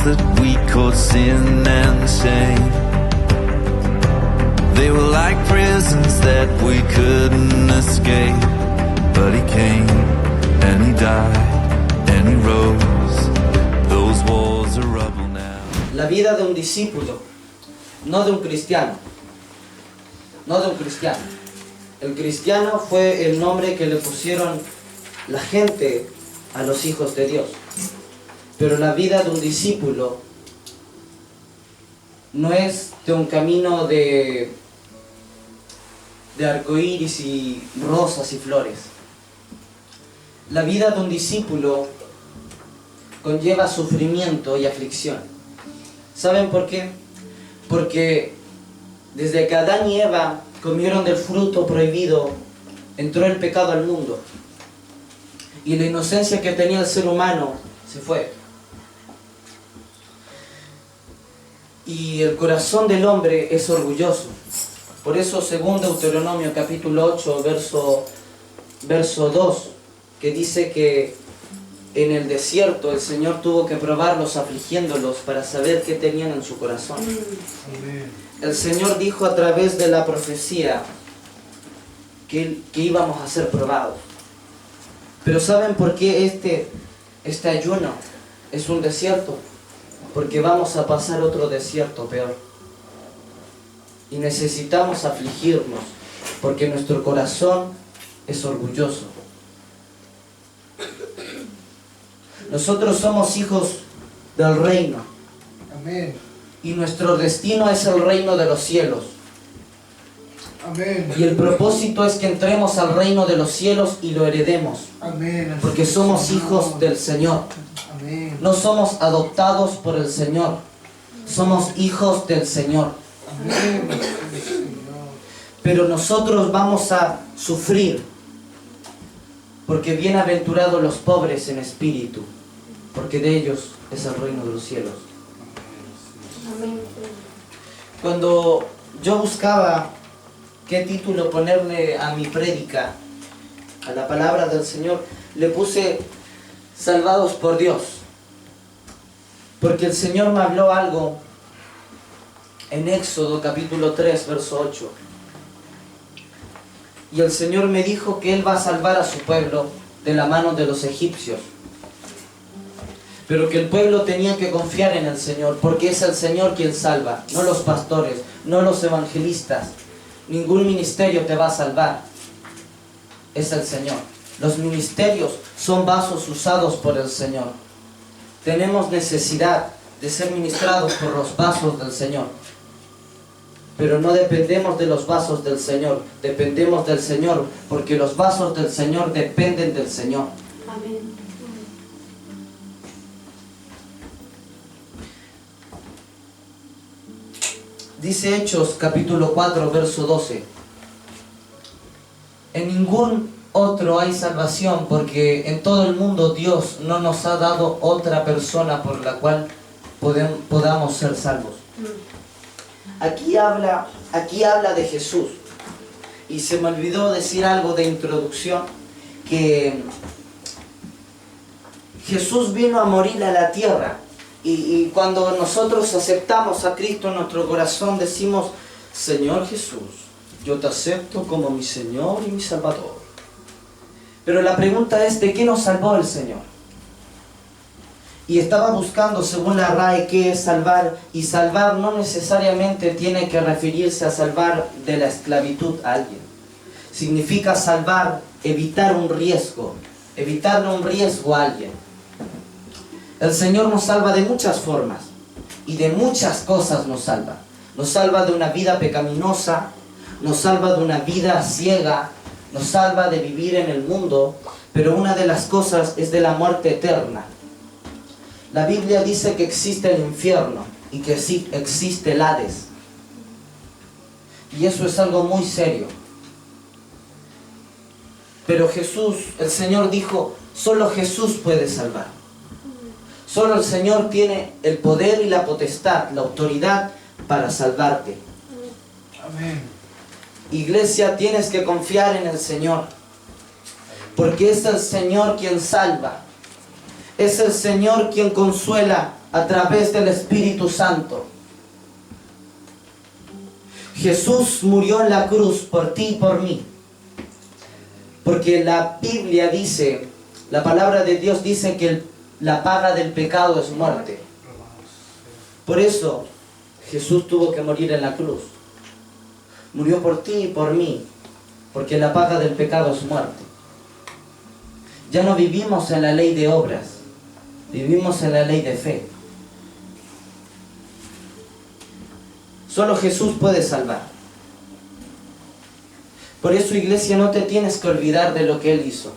that we called sin and shame. They were like prisons that we couldn't escape. But he came and he died and he rose. Those walls are rubble now. La vida de un discípulo, no de un cristiano. No de un cristiano. El cristiano fue el nombre que le pusieron la gente a los hijos de Dios. Pero la vida de un discípulo no es de un camino de arcoíris y rosas y flores. La vida de un discípulo conlleva sufrimiento y aflicción. ¿Saben por qué? Porque desde que Adán y Eva comieron del fruto prohibido, entró el pecado al mundo. Y la inocencia que tenía el ser humano se fue. Y el corazón del hombre es orgulloso. Por eso, según Deuteronomio capítulo 8, verso 2, que dice que en el desierto el Señor tuvo que probarlos afligiéndolos para saber qué tenían en su corazón. El Señor dijo a través de la profecía que íbamos a ser probados. Pero ¿saben por qué este ayuno es un desierto? Porque vamos a pasar otro desierto peor. Y necesitamos afligirnos, porque nuestro corazón es orgulloso. Nosotros somos hijos del reino. Amén. Y nuestro destino es el reino de los cielos. Amén. Y el propósito es que entremos al reino de los cielos y lo heredemos. Amén. Porque somos hijos del Señor. Amén. No somos adoptados por el Señor. Somos hijos del Señor. Amén. Pero nosotros vamos a sufrir. Porque bienaventurados los pobres en espíritu. Porque de ellos es el reino de los cielos. Cuando yo buscaba qué título ponerle a mi prédica, a la palabra del Señor, le puse salvados por Dios. Porque el Señor me habló algo en Éxodo capítulo 3, verso 8. Y el Señor me dijo que Él va a salvar a su pueblo de la mano de los egipcios. Pero que el pueblo tenía que confiar en el Señor, porque es el Señor quien salva, no los pastores, no los evangelistas. Ningún ministerio te va a salvar. Es el Señor. Los ministerios son vasos usados por el Señor. Tenemos necesidad de ser ministrados por los vasos del Señor. Pero no dependemos de los vasos del Señor, dependemos del Señor, porque los vasos del Señor dependen del Señor. Amén. Dice Hechos capítulo 4, verso 12. En ningún otro hay salvación, porque en todo el mundo Dios no nos ha dado otra persona por la cual podamos ser salvos. Aquí habla de Jesús. Y se me olvidó decir algo de introducción, que Jesús vino a morir a la tierra. Y cuando nosotros aceptamos a Cristo en nuestro corazón, decimos: Señor Jesús, yo te acepto como mi Señor y mi Salvador. Pero la pregunta es: ¿de qué nos salvó el Señor? Y estaba buscando, según la RAE, qué es salvar. Y salvar no necesariamente tiene que referirse a salvar de la esclavitud a alguien. Significa salvar, evitar un riesgo, evitarle un riesgo a alguien. El Señor nos salva de muchas formas y de muchas cosas nos salva. Nos salva de una vida pecaminosa, nos salva de una vida ciega, nos salva de vivir en el mundo, pero una de las cosas es de la muerte eterna. La Biblia dice que existe el infierno y que sí existe el Hades. Y eso es algo muy serio. Pero Jesús, el Señor dijo: solo Jesús puede salvar. Solo el Señor tiene el poder y la potestad, la autoridad para salvarte. Amén. Iglesia, tienes que confiar en el Señor, porque es el Señor quien salva. Es el Señor quien consuela a través del Espíritu Santo. Jesús murió en la cruz por ti y por mí. Porque la Biblia dice, la palabra de Dios dice que la paga del pecado es muerte. Por eso Jesús tuvo que morir en la cruz. Murió por ti y por mí, porque la paga del pecado es muerte. Ya no vivimos en la ley de obras, vivimos en la ley de fe. Solo Jesús puede salvar. Por eso, iglesia, no te tienes que olvidar de lo que Él hizo.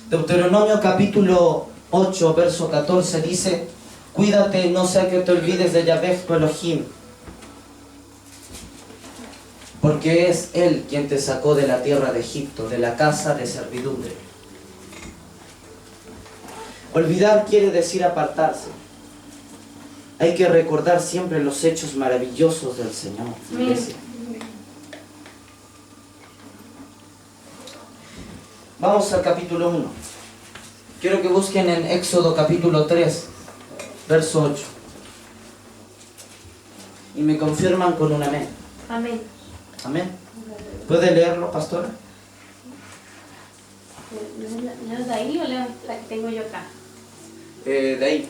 Deuteronomio capítulo 8, verso 14 dice: cuídate, no sea que te olvides de Yahvé tu Elohim, porque es Él quien te sacó de la tierra de Egipto, de la casa de servidumbre. Olvidar quiere decir apartarse. Hay que recordar siempre los hechos maravillosos del Señor, iglesia. Vamos al capítulo 1. Quiero que busquen en Éxodo capítulo 3, verso 8. Y me confirman con un amén. Amén. Amén. ¿Puede leerlo, pastora? ¿Leo de ahí o leo la que tengo yo acá? De ahí.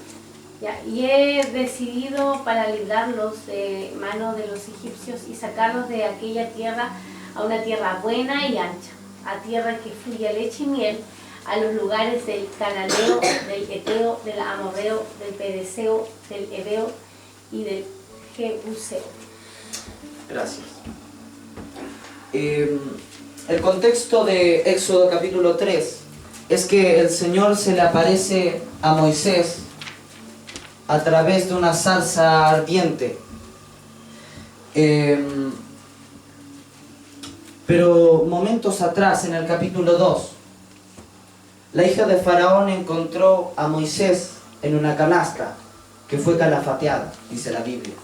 Ya, y he decidido para librarlos de mano de los egipcios y sacarlos de aquella tierra a una tierra buena y ancha, a tierra que fluye leche y miel, a los lugares del cananeo, del eteo, del amorreo, del pedeseo, del heveo y del jebuseo. Gracias. El contexto de Éxodo capítulo 3 es que el Señor se le aparece a Moisés a través de una zarza ardiente. Pero momentos atrás, en el capítulo 2, la hija de Faraón encontró a Moisés en una canasta que fue calafateada, dice la Biblia.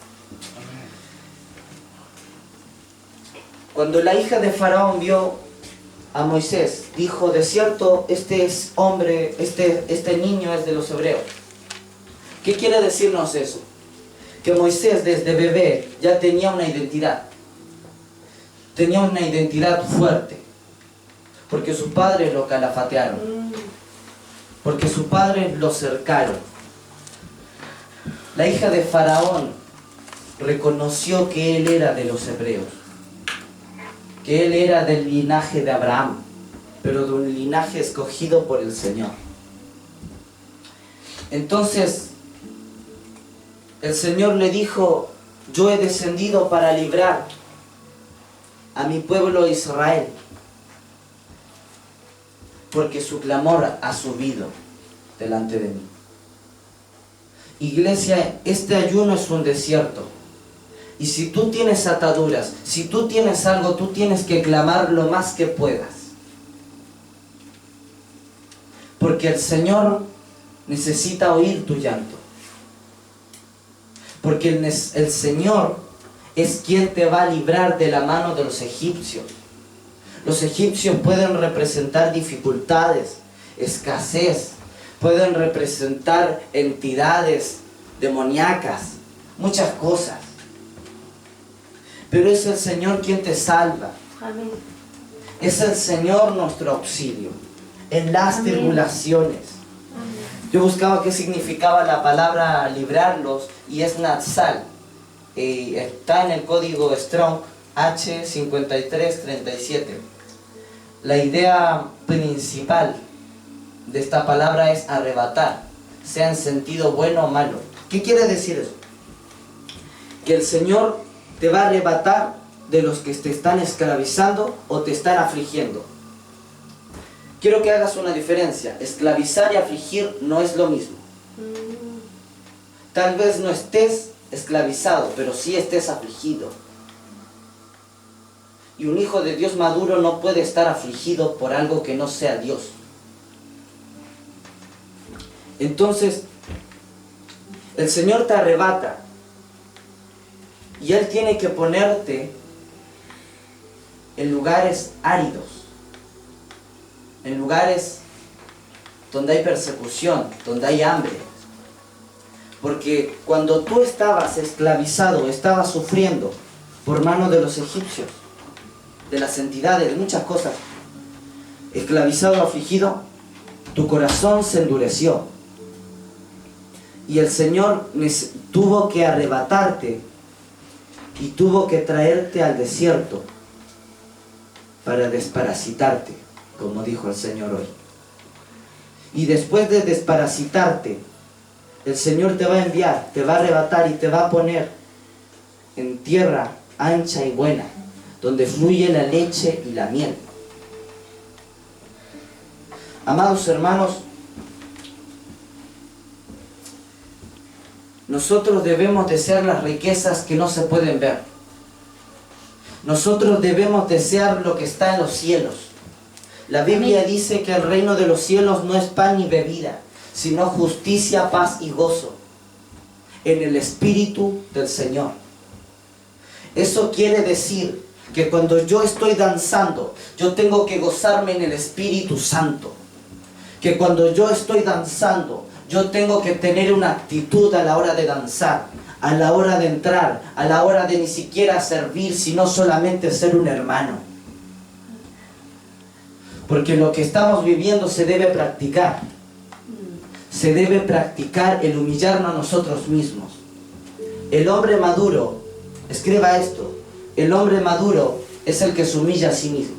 Cuando la hija de Faraón vio a Moisés, dijo: de cierto, este niño es de los hebreos. ¿Qué quiere decirnos eso? Que Moisés desde bebé ya tenía una identidad. Tenía una identidad fuerte. Porque sus padres lo calafatearon. Porque sus padres lo cercaron. La hija de Faraón reconoció que él era de los hebreos. Que él era del linaje de Abraham, pero de un linaje escogido por el Señor. Entonces, el Señor le dijo: yo he descendido para librar a mi pueblo Israel, porque su clamor ha subido delante de mí. Iglesia, este ayuno es un desierto. Y si tú tienes ataduras, si tú tienes algo, tú tienes que clamar lo más que puedas. Porque el Señor necesita oír tu llanto. Porque el Señor es quien te va a librar de la mano de los egipcios. Los egipcios pueden representar dificultades, escasez, pueden representar entidades demoníacas, muchas cosas. Pero es el Señor quien te salva. Amén. Es el Señor nuestro auxilio en las Amén. tribulaciones. Amén. Yo buscaba qué significaba la palabra librarlos y es Natsal. Está en el código Strong H5337. La idea principal de esta palabra es arrebatar, sea en sentido bueno o malo. ¿Qué quiere decir eso? Que el Señor te va a arrebatar de los que te están esclavizando o te están afligiendo. Quiero que hagas una diferencia. Esclavizar y afligir no es lo mismo. Tal vez no estés esclavizado, pero sí estés afligido. Y un hijo de Dios maduro no puede estar afligido por algo que no sea Dios. Entonces, el Señor te arrebata. Y Él tiene que ponerte en lugares áridos, en lugares donde hay persecución, donde hay hambre, Porque cuando tú estabas esclavizado, estabas sufriendo por mano de los egipcios, de las entidades, de muchas cosas, esclavizado, afligido, tu corazón se endureció. Y el Señor tuvo que arrebatarte y tuvo que traerte al desierto para desparasitarte, como dijo el Señor hoy. Y después de desparasitarte, el Señor te va a enviar, te va a arrebatar y te va a poner en tierra ancha y buena, donde fluye la leche y la miel. Amados hermanos, nosotros debemos desear las riquezas que no se pueden ver. Nosotros debemos desear lo que está en los cielos. La Biblia dice que el reino de los cielos no es pan ni bebida, sino justicia, paz y gozo en el Espíritu del Señor. Eso quiere decir que cuando yo estoy danzando, yo tengo que gozarme en el Espíritu Santo. Que cuando yo estoy danzando, yo tengo que tener una actitud a la hora de danzar, a la hora de entrar, a la hora de ni siquiera servir, sino solamente ser un hermano. Porque lo que estamos viviendo se debe practicar. Se debe practicar el humillarnos a nosotros mismos. El hombre maduro, escriba esto, el hombre maduro es el que se humilla a sí mismo.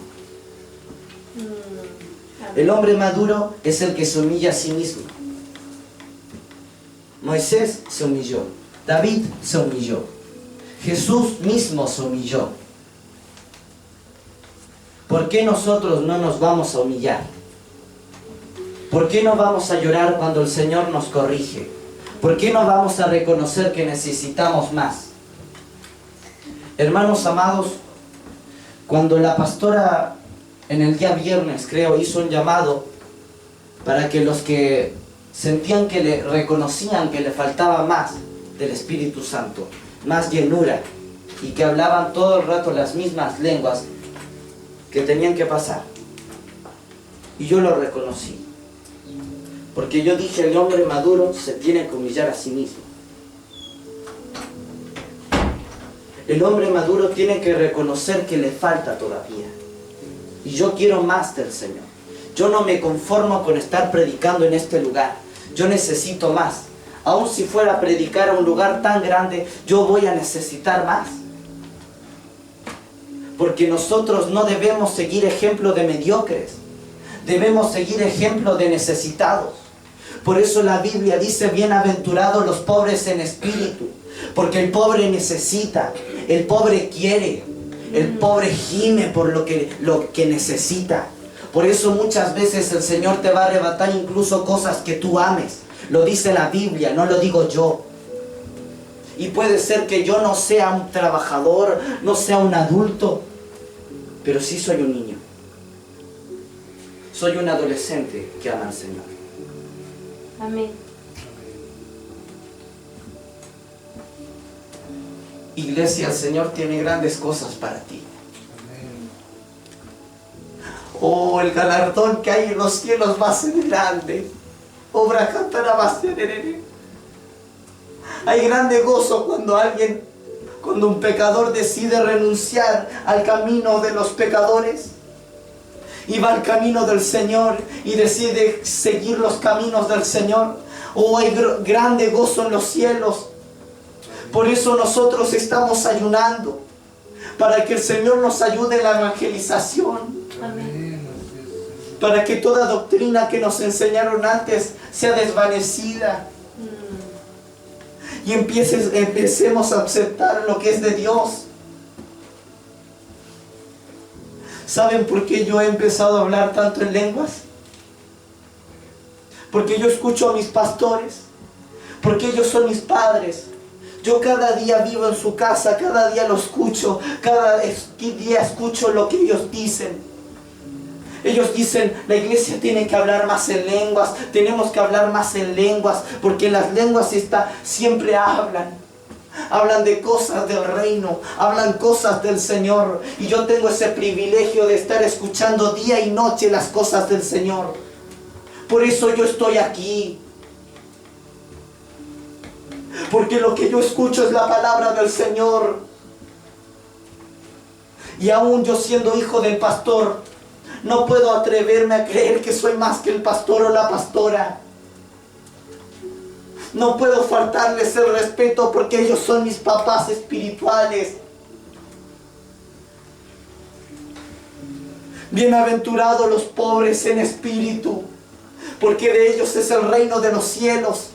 El hombre maduro es el que se humilla a sí mismo. Moisés se humilló, David se humilló, Jesús mismo se humilló. ¿Por qué nosotros no nos vamos a humillar? ¿Por qué no vamos a llorar cuando el Señor nos corrige? ¿Por qué no vamos a reconocer que necesitamos más? Hermanos amados, cuando la pastora en el día viernes, creo, hizo un llamado para que los que sentían que le reconocían que le faltaba más del Espíritu Santo, más llenura, y que hablaban todo el rato las mismas lenguas, que tenían que pasar. Y yo lo reconocí. Porque yo dije, el hombre maduro se tiene que humillar a sí mismo. El hombre maduro tiene que reconocer que le falta todavía. Y yo quiero más del Señor. Yo no me conformo con estar predicando en este lugar. Yo necesito más. Aun si fuera a predicar a un lugar tan grande, yo voy a necesitar más. Porque nosotros no debemos seguir ejemplo de mediocres. Debemos seguir ejemplo de necesitados. Por eso la Biblia dice, bienaventurados los pobres en espíritu. Porque el pobre necesita, el pobre quiere, el pobre gime por lo que necesita. Por eso muchas veces el Señor te va a arrebatar incluso cosas que tú ames. Lo dice la Biblia, no lo digo yo. Y puede ser que yo no sea un trabajador, no sea un adulto, pero sí soy un niño. Soy un adolescente que ama al Señor. Amén. Iglesia, el Señor tiene grandes cosas para ti. Oh, el galardón que hay en los cielos va a ser grande. Obra cantará va a ser. Hay grande gozo cuando un pecador decide renunciar al camino de los pecadores y va al camino del Señor y decide seguir los caminos del Señor. Oh, hay grande gozo en los cielos. Por eso nosotros estamos ayunando, para que el Señor nos ayude en la evangelización. Amén. Para que toda doctrina que nos enseñaron antes sea desvanecida. Y empecemos a aceptar lo que es de Dios. ¿Saben por qué yo he empezado a hablar tanto en lenguas? Porque yo escucho a mis pastores. Porque ellos son mis padres. Yo cada día vivo en su casa, cada día lo escucho, cada día escucho lo que ellos dicen. Ellos dicen, la iglesia tiene que hablar más en lenguas, tenemos que hablar más en lenguas, porque las lenguas siempre hablan de cosas del reino, hablan cosas del Señor. Y yo tengo ese privilegio de estar escuchando día y noche las cosas del Señor. Por eso yo estoy aquí. Porque lo que yo escucho es la palabra del Señor. Y aún yo siendo hijo del pastor, no puedo atreverme a creer que soy más que el pastor o la pastora. No puedo faltarles el respeto porque ellos son mis papás espirituales. Bienaventurados los pobres en espíritu, porque de ellos es el reino de los cielos.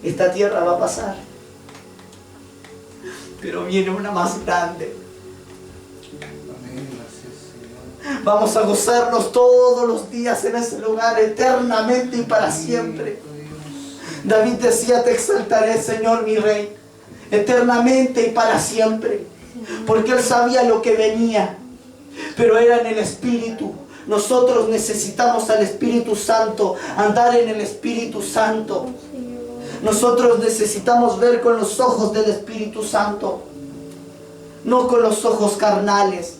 Esta tierra va a pasar, pero viene una más grande. Amén. Gracias, Señor. Vamos a gozarnos todos los días en ese lugar, eternamente y para siempre. David decía, te exaltaré, Señor, mi Rey, eternamente y para siempre. Porque él sabía lo que venía, pero era en el Espíritu. Nosotros necesitamos al Espíritu Santo, andar en el Espíritu Santo. Nosotros necesitamos ver con los ojos del Espíritu Santo, no con los ojos carnales.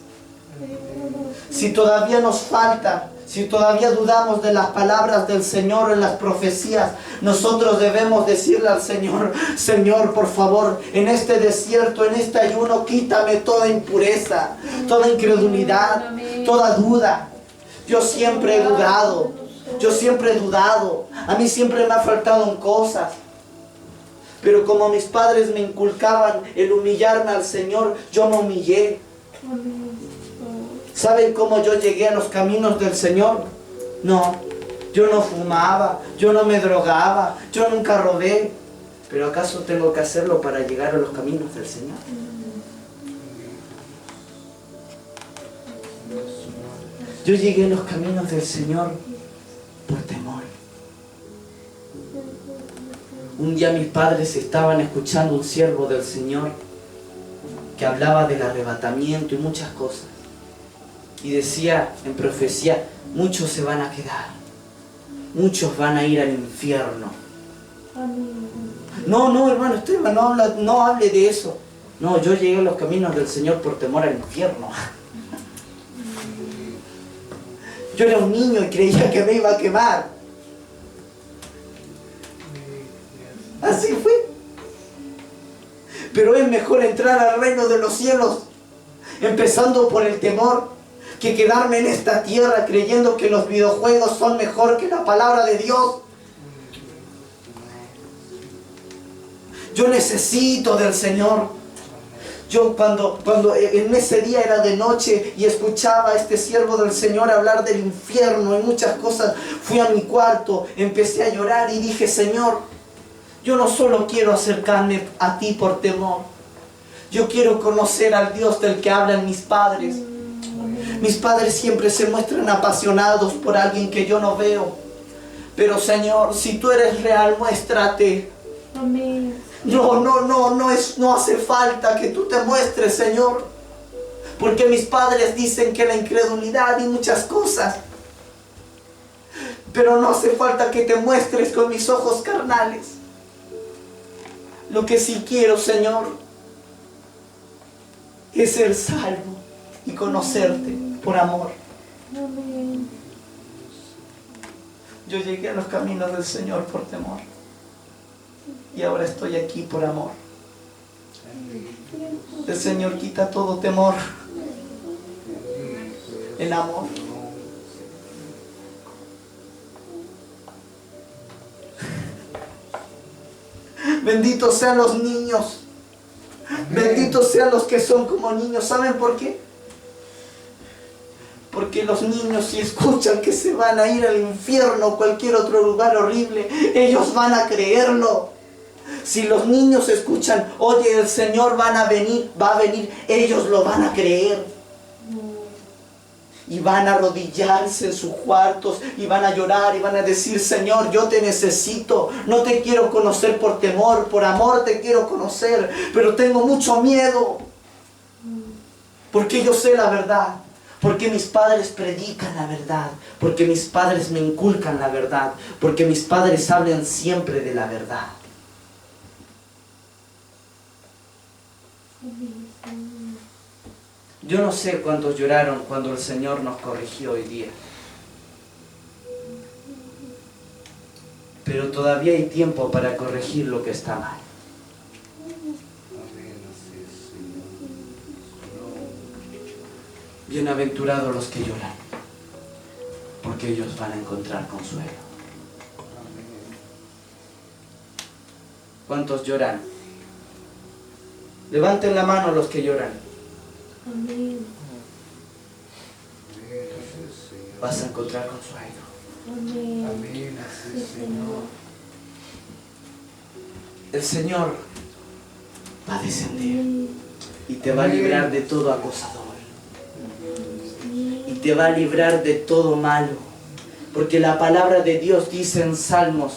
Si todavía nos falta, si todavía dudamos de las palabras del Señor en las profecías, nosotros debemos decirle al Señor, Señor, por favor, en este desierto, en este ayuno, quítame toda impureza, toda incredulidad, toda duda. Yo siempre he dudado, a mí siempre me ha faltado en cosas. Pero como mis padres me inculcaban el humillarme al Señor, yo me humillé. ¿Saben cómo yo llegué a los caminos del Señor? No, yo no fumaba, yo no me drogaba, yo nunca robé. ¿Pero acaso tengo que hacerlo para llegar a los caminos del Señor? Yo llegué a los caminos del Señor por temor. Un día mis padres estaban escuchando un siervo del Señor que hablaba del arrebatamiento y muchas cosas. Y decía en profecía, muchos se van a quedar, muchos van a ir al infierno. No, hermano Esteban, no hable de eso. No, yo llegué a los caminos del Señor por temor al infierno. Yo era un niño y creía que me iba a quemar. Así fue. Pero es mejor entrar al reino de los cielos empezando por el temor que quedarme en esta tierra creyendo que los videojuegos son mejor que la palabra de Dios. Yo necesito del Señor. Yo cuando en ese día era de noche y escuchaba a este siervo del Señor hablar del infierno y muchas cosas, fui a mi cuarto, empecé a llorar y dije, Señor, yo no solo quiero acercarme a ti por temor, yo quiero conocer al Dios del que hablan mis padres. Mis padres siempre se muestran apasionados por alguien que yo no veo. Pero Señor, si tú eres real, muéstrate. Amén. No hace falta que tú te muestres, Señor. Porque mis padres dicen que la incredulidad y muchas cosas. Pero no hace falta que te muestres con mis ojos carnales. Lo que sí quiero, Señor, es ser salvo y conocerte por amor. Amén. Yo llegué a los caminos del Señor por temor. Y ahora estoy aquí por amor. El Señor quita todo temor en amor. Benditos sean los niños. Benditos sean los que son como niños. ¿Saben por qué? Porque los niños, si escuchan que se van a ir al infierno o cualquier otro lugar horrible, ellos van a creerlo. Si los niños escuchan, oye, el Señor va a venir, ellos lo van a creer. Y van a arrodillarse en sus cuartos y van a llorar y van a decir, Señor, yo te necesito. No te quiero conocer por temor, por amor te quiero conocer, pero tengo mucho miedo. Porque yo sé la verdad. Porque mis padres predican la verdad. Porque mis padres me inculcan la verdad. Porque mis padres hablan siempre de la verdad. Yo no sé cuántos lloraron cuando el Señor nos corrigió hoy día. pero todavía hay tiempo para corregir lo que está mal. Amén, así es, Señor. Bienaventurados los que lloran, porque ellos van a encontrar consuelo. Amén. ¿Cuántos lloran? Levanten la mano los que lloran. Amén. Amén, así es, Señor. Vas a encontrar consuelo. Amén. Amén, así Sí, es, Señor. El Señor va a descender Amén. y te va a librar de todo acosador. Y te va a librar de todo malo. Porque la palabra de Dios dice en Salmos,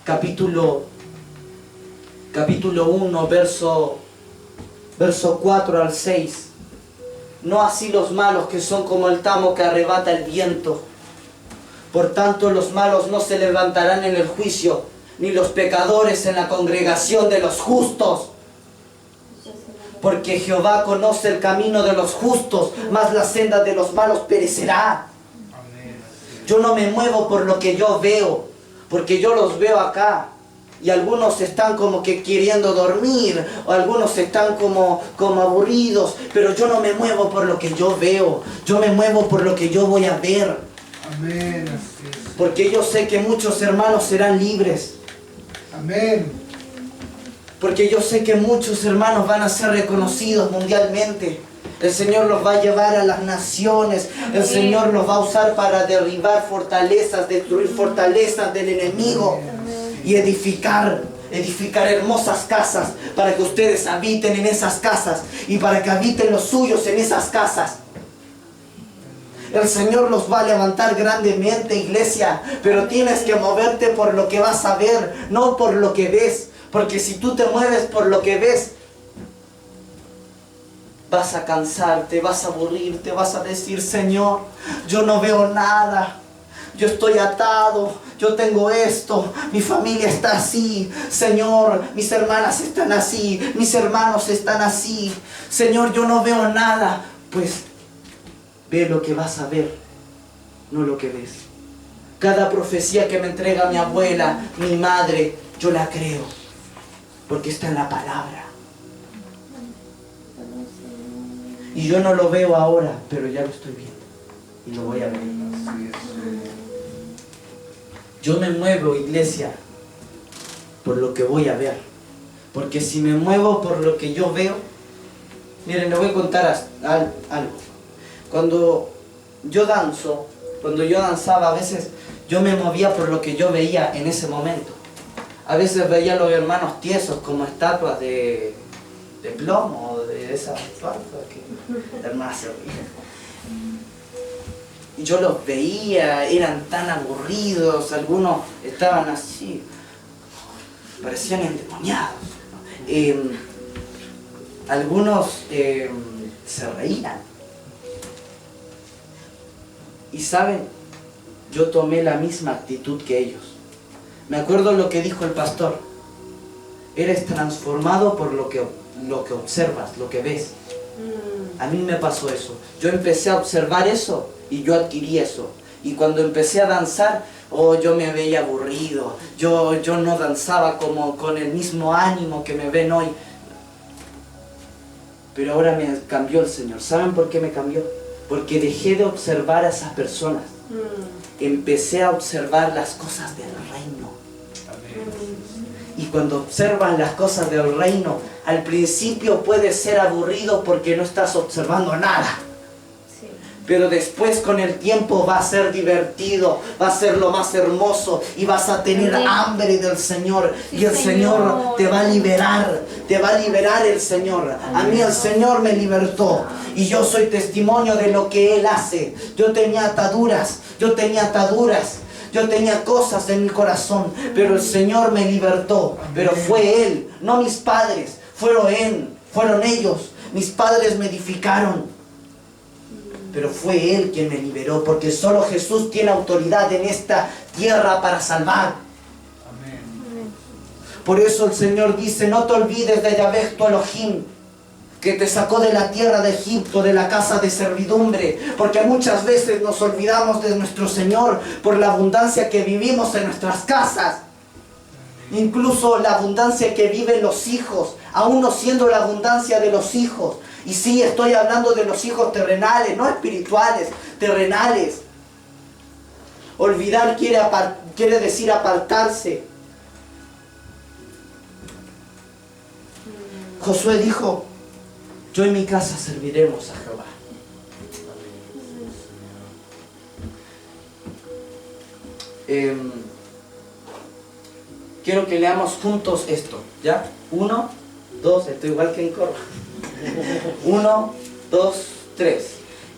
capítulo 1, verso 4 al 6. No así los malos, que son como el tamo que arrebata el viento. Por tanto, los malos no se levantarán en el juicio, ni los pecadores en la congregación de los justos. Porque Jehová conoce el camino de los justos, mas la senda de los malos perecerá. Amén, así es. Yo no me muevo por lo que yo veo, porque yo los veo acá. Y algunos están como que queriendo dormir, o algunos están como aburridos, pero yo no me muevo por lo que yo veo, yo me muevo por lo que yo voy a ver. Amén, así es. Porque yo sé que muchos hermanos serán libres. Amén. Porque yo sé que muchos hermanos van a ser reconocidos mundialmente. El Señor los va a llevar a las naciones. El Señor los va a usar para derribar fortalezas, destruir fortalezas del enemigo. Y edificar hermosas casas para que ustedes habiten en esas casas y para que habiten los suyos en esas casas. El Señor los va a levantar grandemente, iglesia, pero tienes que moverte por lo que vas a ver, no por lo que ves. Porque si tú te mueves por lo que ves, vas a cansarte, vas a aburrirte, vas a decir, Señor, yo no veo nada. Yo estoy atado, yo tengo esto, mi familia está así. Señor, mis hermanas están así, mis hermanos están así. Señor, yo no veo nada. Pues ve lo que vas a ver, no lo que ves. Cada profecía que me entrega mi abuela, mi madre, yo la creo, porque está en la palabra. Y yo no lo veo ahora, pero ya lo estoy viendo y lo voy a ver. Así es, Señor. Yo me muevo, iglesia, por lo que voy a ver. Porque si me muevo por lo que yo veo... Miren, les voy a contar algo. Cuando yo danzaba, a veces yo me movía por lo que yo veía en ese momento. A veces veía a los hermanos tiesos como estatuas de plomo, o de esas estatuas que la hermana se ría. Y yo los veía, eran tan aburridos, algunos estaban así, parecían endemoniados. Algunos se reían. Y saben, yo tomé la misma actitud que ellos. Me acuerdo lo que dijo el pastor: eres transformado por lo que observas, lo que ves. A mí me pasó eso. Yo empecé a observar eso y yo adquirí eso. Y cuando empecé a danzar, yo me veía aburrido. Yo no danzaba como con el mismo ánimo que me ven hoy. Pero ahora me cambió el Señor. ¿Saben por qué me cambió? Porque dejé de observar a esas personas. Empecé a observar las cosas del reino. Y cuando observas las cosas del reino, al principio puede ser aburrido porque no estás observando nada. Sí. Pero después, con el tiempo, va a ser divertido, va a ser lo más hermoso y vas a tener hambre del Señor. Sí, y el Señor te va a liberar el Señor. A mí el Señor me libertó y yo soy testimonio de lo que Él hace. Yo tenía ataduras. Yo tenía cosas en mi corazón, pero el Señor me libertó. Pero fue Él, no mis padres, fueron ellos. Mis padres me edificaron, pero fue Él quien me liberó, porque solo Jesús tiene autoridad en esta tierra para salvar. Amén. Por eso el Señor dice: no te olvides de Yahvé tu Elohim, que te sacó de la tierra de Egipto, de la casa de servidumbre. Porque muchas veces nos olvidamos de nuestro Señor por la abundancia que vivimos en nuestras casas. incluso la abundancia que viven los hijos, aún no siendo la abundancia de los hijos. Y sí, estoy hablando de los hijos terrenales, no espirituales, terrenales. Olvidar quiere decir apartarse. Josué dijo, yo y mi casa serviremos a Jehová. Quiero que leamos juntos esto, ¿ya? 1, 2, estoy igual que en coro. 1, 2, 3.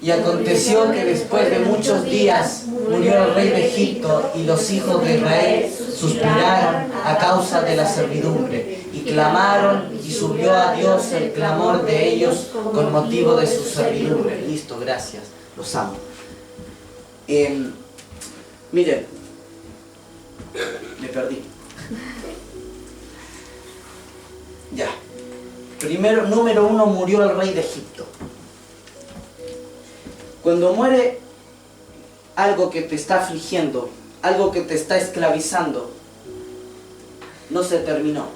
Y aconteció que después de muchos días murió el rey de Egipto y los hijos de Israel suspiraron a causa de la servidumbre y clamaron y subió a Dios el clamor de ellos con motivo de su servidumbre. Listo, gracias, los amo. Miren, me perdí. Ya. Primero, número 1, murió el rey de Egipto. Cuando muere algo que te está afligiendo, algo que te está esclavizando, no se terminó.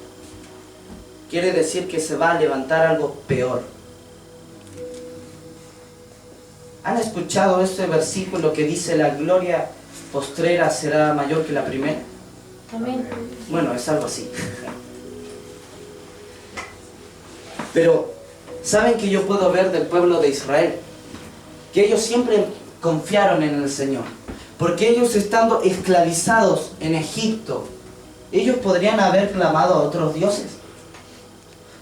Quiere decir que se va a levantar algo peor. ¿Han escuchado este versículo que dice la gloria postrera será mayor que la primera? Amén. Bueno, es algo así. Pero, ¿saben que yo puedo ver del pueblo de Israel? Que ellos siempre confiaron en el Señor. Porque ellos estando esclavizados en Egipto, ellos podrían haber clamado a otros dioses.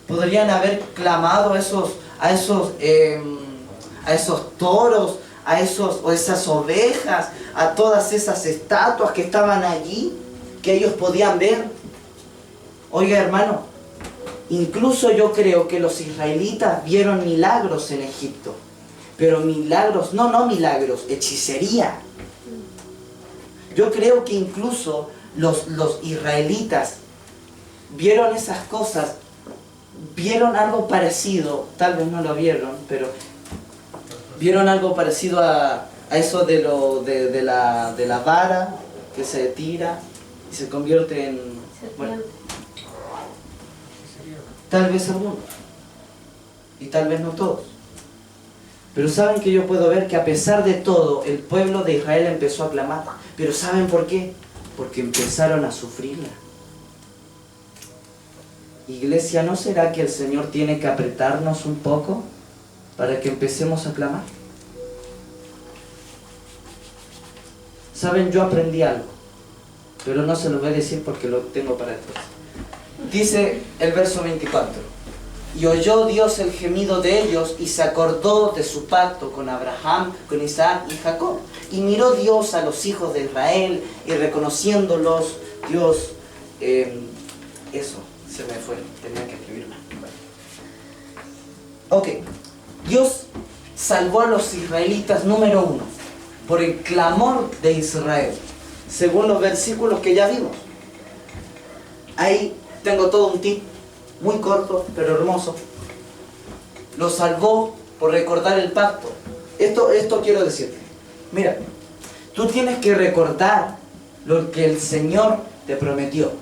Podrían haber clamado a esos toros, a esas ovejas, a todas esas estatuas que estaban allí, que ellos podían ver. Oiga, hermano, incluso yo creo que los israelitas vieron milagros en Egipto. Pero milagros, no milagros, hechicería. Yo creo que incluso los israelitas vieron esas cosas, vieron algo parecido, tal vez no lo vieron, pero vieron algo parecido a eso de la vara que se tira y se convierte en... Bueno, tal vez algunos, y tal vez no todos. Pero saben que yo puedo ver que a pesar de todo, el pueblo de Israel empezó a clamar. Pero ¿saben por qué? Porque empezaron a sufrirla. Iglesia, ¿no será que el Señor tiene que apretarnos un poco para que empecemos a clamar? Saben, yo aprendí algo, pero no se lo voy a decir porque lo tengo para después. Dice el verso 24. Y oyó Dios el gemido de ellos y se acordó de su pacto con Abraham, con Isaac y Jacob. Y miró Dios a los hijos de Israel y reconociéndolos, Dios, eso, se me fue, tenía que escribirme. Ok, Dios salvó a los israelitas, número 1, por el clamor de Israel, según los versículos que ya vimos. Ahí tengo todo un tip. Muy corto, pero hermoso. Lo salvó por recordar el pacto. Esto quiero decirte. Mira, tú tienes que recordar lo que el Señor te prometió.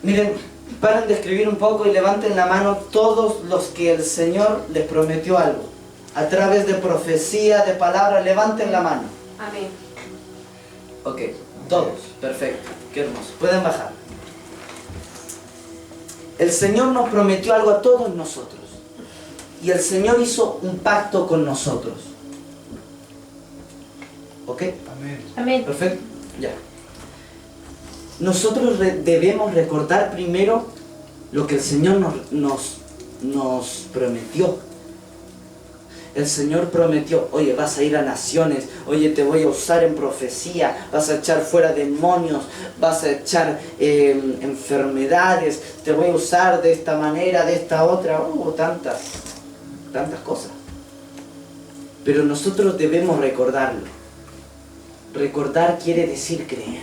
Miren, paren de escribir un poco y levanten la mano todos los que el Señor les prometió algo. A través de profecía, de palabra, levanten la mano. Amén. Ok. Todos, perfecto, qué hermoso. Pueden bajar. El Señor nos prometió algo a todos nosotros. Y el Señor hizo un pacto con nosotros. ¿Ok? Amén. Amén. Perfecto, ya. Nosotros debemos recordar primero lo que el Señor nos prometió. El Señor prometió, oye, vas a ir a naciones, oye, te voy a usar en profecía, vas a echar fuera demonios, vas a echar enfermedades, te voy a usar de esta manera, de esta otra, tantas cosas. Pero nosotros debemos recordarlo. Recordar quiere decir creer.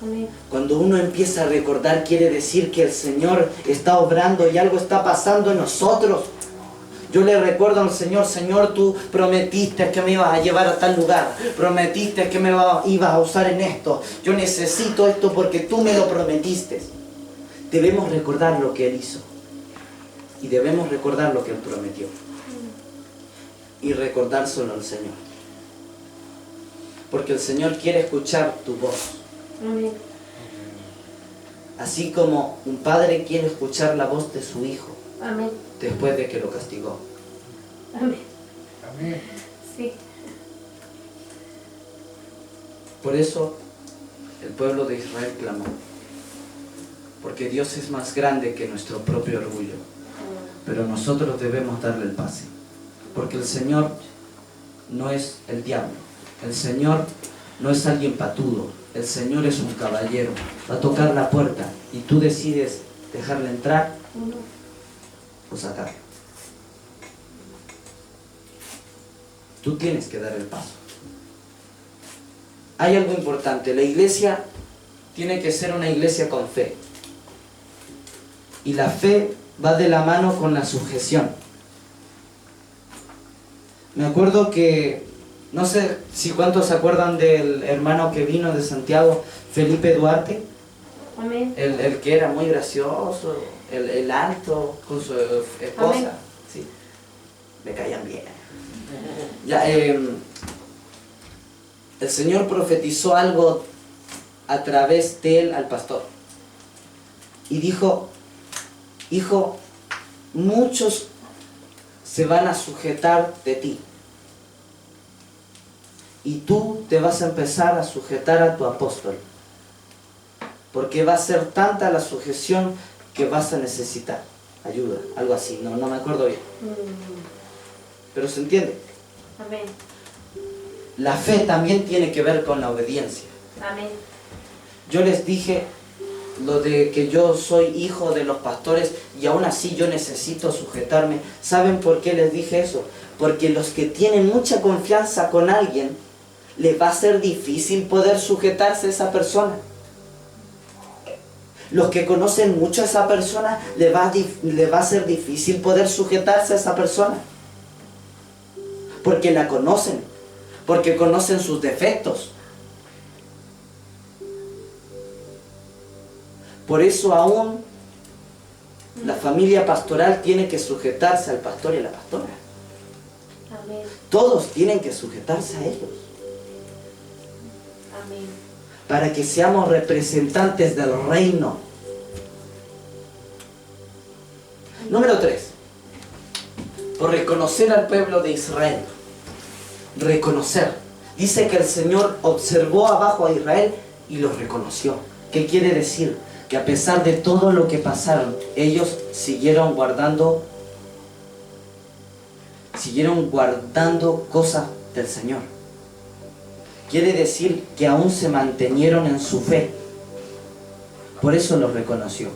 Amén. Cuando uno empieza a recordar quiere decir que el Señor está obrando y algo está pasando en nosotros. Yo le recuerdo al Señor, Señor, tú prometiste que me ibas a llevar a tal lugar. Prometiste que ibas a usar en esto. Yo necesito esto porque tú me lo prometiste. Debemos recordar lo que Él hizo. Y debemos recordar lo que Él prometió. Y recordárselo al Señor. Porque el Señor quiere escuchar tu voz. Amén. Así como un padre quiere escuchar la voz de su hijo Amén. después de que lo castigó. Amén. Amén. Sí. Por eso el pueblo de Israel clamó. Porque Dios es más grande que nuestro propio orgullo. Pero nosotros debemos darle el pase. Porque el Señor no es el diablo. El Señor no es alguien patudo. El Señor es un caballero. Va a tocar la puerta y tú decides dejarle entrar o sacarlo. Tú tienes que dar el paso. Hay algo importante. La iglesia tiene que ser una iglesia con fe. Y la fe va de la mano con la sujeción. Me acuerdo que, no sé si cuántos se acuerdan del hermano que vino de Santiago, Felipe Duarte, Amén. el que era muy gracioso, el alto, con su esposa. Amén. Sí, me caían bien. Ya, el Señor profetizó algo a través de él al pastor. Y dijo, hijo, muchos se van a sujetar de ti. Y tú te vas a empezar a sujetar a tu apóstol. Porque va a ser tanta la sujeción que vas a necesitar ayuda. Algo así, no me acuerdo bien. Pero se entiende. Amén. La fe también tiene que ver con la obediencia. Amén. Yo les dije lo de que yo soy hijo de los pastores y aún así yo necesito sujetarme. ¿Saben por qué les dije eso? Porque los que tienen mucha confianza con alguien, les va a ser difícil poder sujetarse a esa persona. Los que conocen mucho a esa persona, le va a ser difícil poder sujetarse a esa persona. Porque la conocen, porque conocen sus defectos. Por eso aún la familia pastoral tiene que sujetarse al pastor y a la pastora. Amén. Todos tienen que sujetarse a ellos. Amén. Para que seamos representantes del reino. Número 3. Por reconocer al pueblo de Israel. Reconocer. Dice que el Señor observó abajo a Israel y los reconoció. ¿Qué quiere decir? Que a pesar de todo lo que pasaron, ellos siguieron guardando cosas del Señor. Quiere decir que aún se mantenieron en su fe. Por eso los reconoció.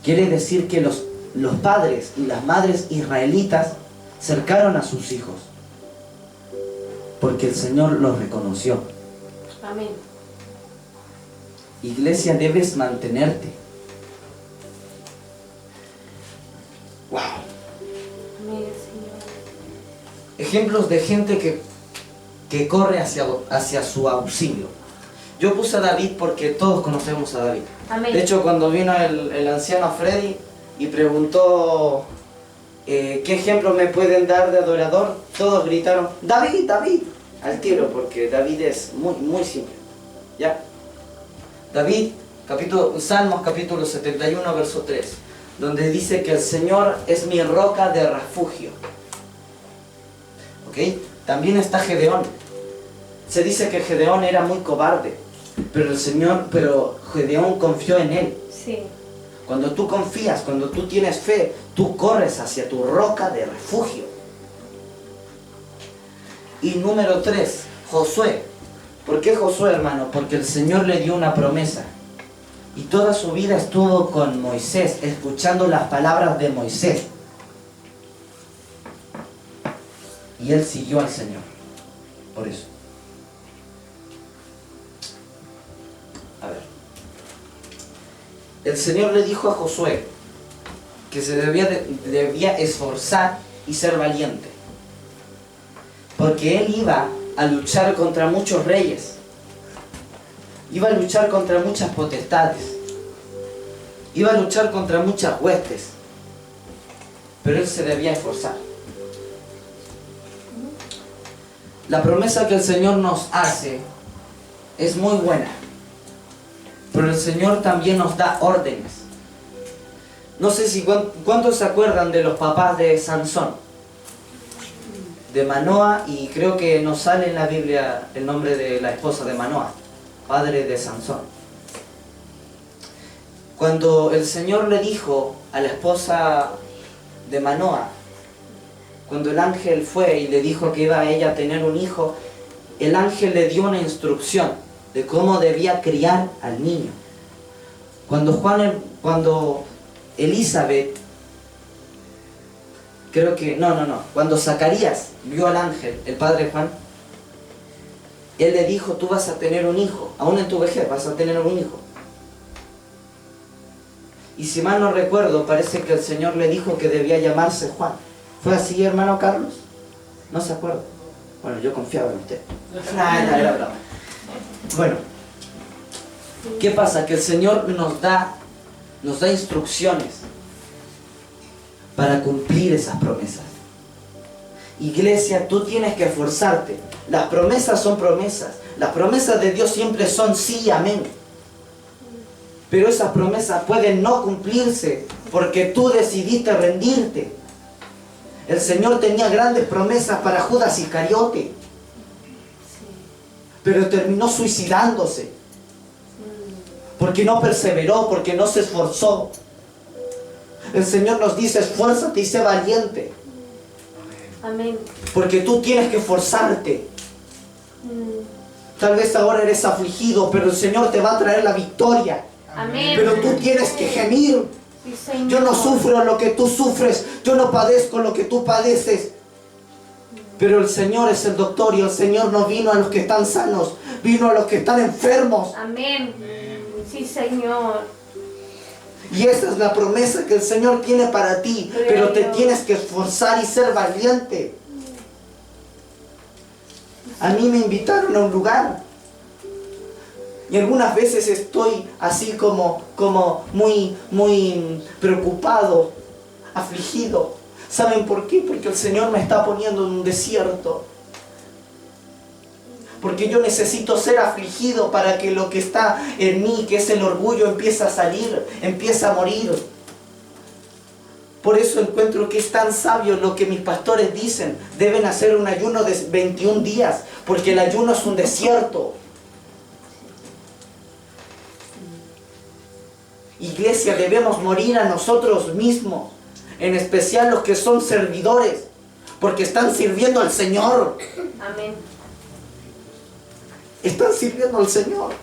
Quiere decir que los padres y las madres israelitas cercaron a sus hijos. Porque el Señor los reconoció. Amén. Iglesia, debes mantenerte. Wow. Amén, Señor. Ejemplos de gente que corre hacia su auxilio. Yo puse a David porque todos conocemos a David. Amén. De hecho, cuando vino el anciano Freddy y preguntó ¿qué ejemplo me pueden dar de adorador? Todos gritaron, David, David, al tiro, porque David es muy, muy simple. ¿Ya? David, Salmos capítulo 71, verso 3, donde dice que el Señor es mi roca de refugio. ¿Ok? También está Gedeón. Se dice que Gedeón era muy cobarde, pero Gedeón confió en él. Sí. Cuando tú confías, cuando tú tienes fe, tú corres hacia tu roca de refugio. Y número 3, Josué. ¿Por qué Josué, hermano? Porque el Señor le dio una promesa. Y toda su vida estuvo con Moisés, escuchando las palabras de Moisés. Y él siguió al Señor. Por eso. A ver. El Señor le dijo a Josué, que se debía esforzar y ser valiente. Porque él iba a luchar contra muchos reyes. Iba a luchar contra muchas potestades. Iba a luchar contra muchas huestes. Pero él se debía esforzar. La promesa que el Señor nos hace es muy buena. Pero el Señor también nos da órdenes. No sé si cuántos se acuerdan de los papás de Sansón, de Manoa, y creo que nos sale en la Biblia el nombre de la esposa de Manoa, padre de Sansón. Cuando el Señor le dijo a la esposa de Manoa, cuando el ángel fue y le dijo que iba a ella a tener un hijo, el ángel le dio una instrucción de cómo debía criar al niño. Cuando Elizabeth, cuando Zacarías vio al ángel, el padre Juan, él le dijo, tú vas a tener un hijo, aún en tu vejez vas a tener un hijo. Y si mal no recuerdo, parece que el Señor le dijo que debía llamarse Juan. ¿Fue así, hermano Carlos? ¿No se acuerda? Bueno, yo confiaba en usted. Era bravo. Bueno, ¿qué pasa? Que el Señor nos da instrucciones para cumplir esas promesas. Iglesia, tú tienes que esforzarte. Las promesas son promesas. Las promesas de Dios siempre son sí y amén. Pero esas promesas pueden no cumplirse porque tú decidiste rendirte. El Señor tenía grandes promesas para Judas Iscariote, pero terminó suicidándose porque no perseveró, porque no se esforzó. El Señor nos dice, esfuérzate y sé valiente. Amén. Porque tú tienes que esforzarte. Tal vez ahora eres afligido, pero el Señor te va a traer la victoria. Amén. Pero tú tienes que gemir. Sí, Señor. Yo no sufro lo que tú sufres, yo no padezco lo que tú padeces. Pero el Señor es el doctor y el Señor no vino a los que están sanos, vino a los que están enfermos. Amén. Sí, Señor. Y esa es la promesa que el Señor tiene para ti, pero te tienes que esforzar y ser valiente. A mí me invitaron a un lugar y algunas veces estoy así como muy preocupado, afligido. ¿Saben por qué? Porque el Señor me está poniendo en un desierto. Porque yo necesito ser afligido para que lo que está en mí, que es el orgullo, empiece a salir, empiece a morir. Por eso encuentro que es tan sabio lo que mis pastores dicen. Deben hacer un ayuno de 21 días, porque el ayuno es un desierto. Iglesia, debemos morir a nosotros mismos, en especial los que son servidores, porque están sirviendo al Señor. Amén. Están sirviendo al Señor.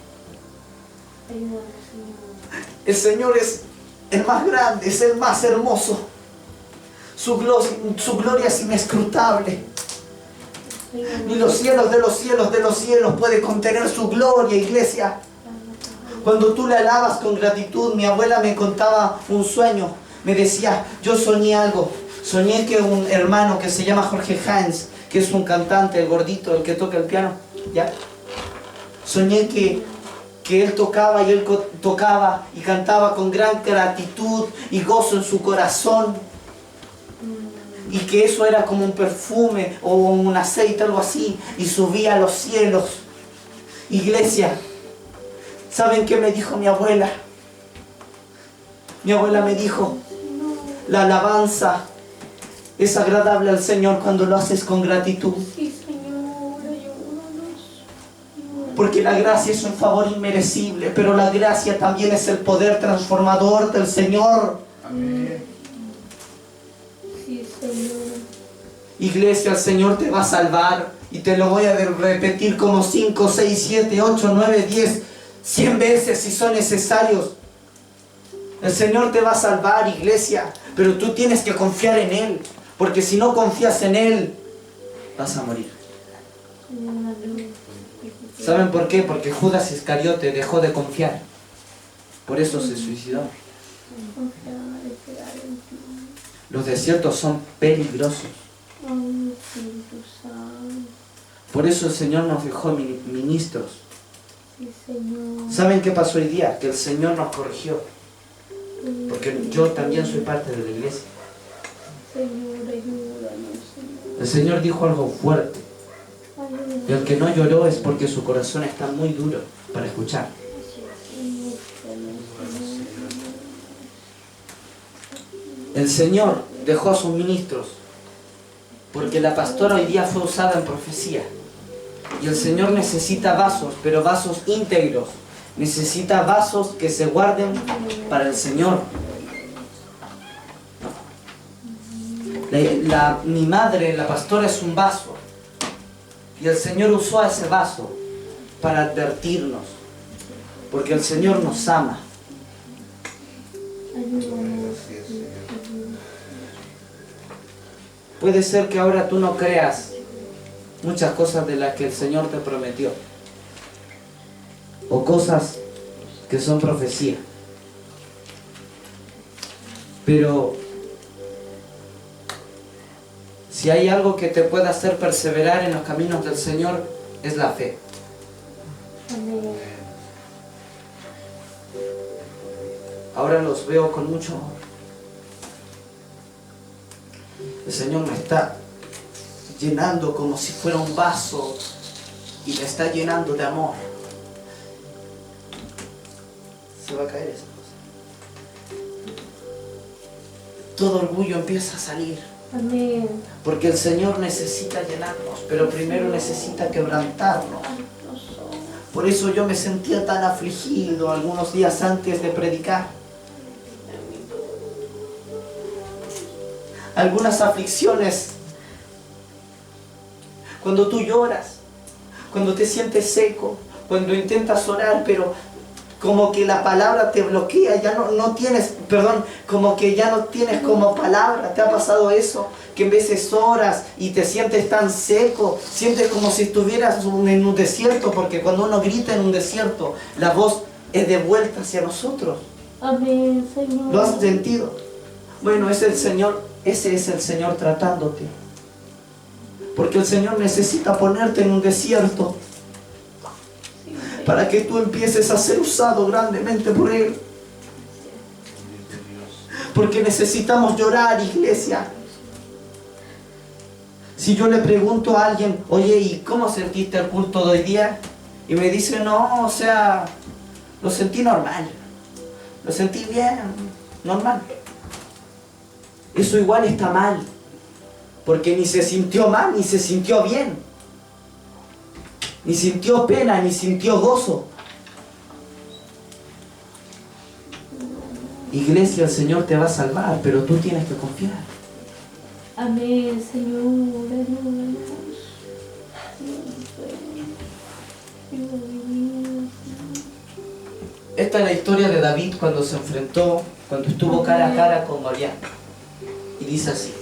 Ayúdanos, Señor. El Señor es el más grande, es el más hermoso. Su gloria es inescrutable. Ni los cielos de los cielos de los cielos puede contener su gloria, iglesia. Cuando tú le alabas con gratitud, mi abuela me contaba un sueño. Me decía, yo soñé algo. Soñé que un hermano que se llama Jorge Heinz, que es un cantante, el gordito, el que toca el piano, ¿ya? Soñé que él tocaba y cantaba con gran gratitud y gozo en su corazón. Y que eso era como un perfume o un aceite, algo así, y subía a los cielos. Iglesia, ¿saben qué me dijo mi abuela? Mi abuela me dijo, la alabanza es agradable al Señor cuando lo haces con gratitud. Sí, Señor, ayúdanos. Porque la gracia es un favor inmerecible, pero la gracia también es el poder transformador del Señor. Amén. Sí, Señor. Iglesia, el Señor te va a salvar. Y te lo voy a repetir como 5, 6, 7, 8, 9, 10, 100 veces si son necesarios. El Señor te va a salvar, iglesia. Pero tú tienes que confiar en Él. Porque si no confías en Él, vas a morir. ¿Saben por qué? Porque Judas Iscariote dejó de confiar. Por eso se suicidó. Confiar, esperar en ti. Los desiertos son peligrosos. Oh, Espíritu Santo. Por eso el Señor nos dejó ministros. Sí, Señor. ¿Saben qué pasó hoy día? Que el Señor nos corrigió. Porque yo también soy parte de la iglesia. Señor, ayúdanos, Señor. El Señor dijo algo fuerte. Y el que no lloró es porque su corazón está muy duro para escuchar. El Señor dejó a sus ministros porque la pastora hoy día fue usada en profecía. Y el Señor necesita vasos, pero vasos íntegros. Necesita vasos que se guarden para el Señor. Mi madre, la pastora, es un vaso. Y el Señor usó a ese vaso para advertirnos. Porque el Señor nos ama. Puede ser que ahora tú no creas muchas cosas de las que el Señor te prometió. O cosas que son profecía. Pero si hay algo que te pueda hacer perseverar en los caminos del Señor, es la fe. Amén. Ahora los veo con mucho amor. El Señor me está llenando como si fuera un vaso y me está llenando de amor. Se va a caer esa cosa. Todo orgullo empieza a salir. Amén. Porque el Señor necesita llenarnos, pero primero necesita quebrantarnos. Por eso yo me sentía tan afligido algunos días antes de predicar. Algunas aflicciones, cuando tú lloras, cuando te sientes seco, cuando intentas orar, pero como que la palabra te bloquea, ya no tienes, como que ya no tienes como palabra. ¿Te ha pasado eso? Que en veces oras y te sientes tan seco, sientes como si estuvieras en un desierto, porque cuando uno grita en un desierto, la voz es de vuelta hacia nosotros. Amén, Señor. ¿Lo has sentido? Bueno, ese es el Señor tratándote. Porque el Señor necesita ponerte en un desierto para que tú empieces a ser usado grandemente por Él. Porque necesitamos llorar, iglesia. Si yo le pregunto a alguien, oye, ¿y cómo sentiste el culto de hoy día? Y me dice, no, lo sentí normal. Lo sentí bien, normal. Eso igual está mal. Porque ni se sintió mal, ni se sintió bien. Ni sintió pena, ni sintió gozo. Iglesia, el Señor te va a salvar, pero tú tienes que confiar. Amén, Señor. Ayúdanos. Esta es la historia de David cuando estuvo cara a cara con Goliat. Y dice así.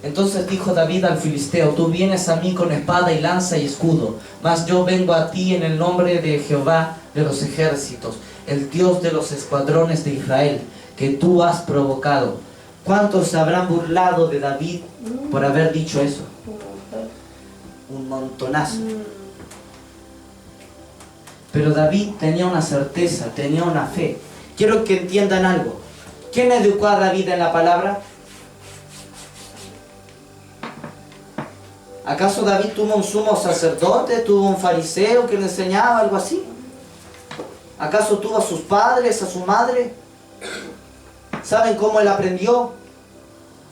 Entonces dijo David al filisteo, tú vienes a mí con espada y lanza y escudo, mas yo vengo a ti en el nombre de Jehová de los ejércitos, el Dios de los escuadrones de Israel, que tú has provocado. ¿Cuántos se habrán burlado de David por haber dicho eso? Un montonazo. Pero David tenía una certeza, tenía una fe. Quiero que entiendan algo. ¿Quién educó a David en la palabra? ¿Acaso David tuvo un sumo sacerdote? ¿Tuvo un fariseo que le enseñaba algo así? ¿Acaso tuvo a sus padres, a su madre? ¿Saben cómo él aprendió?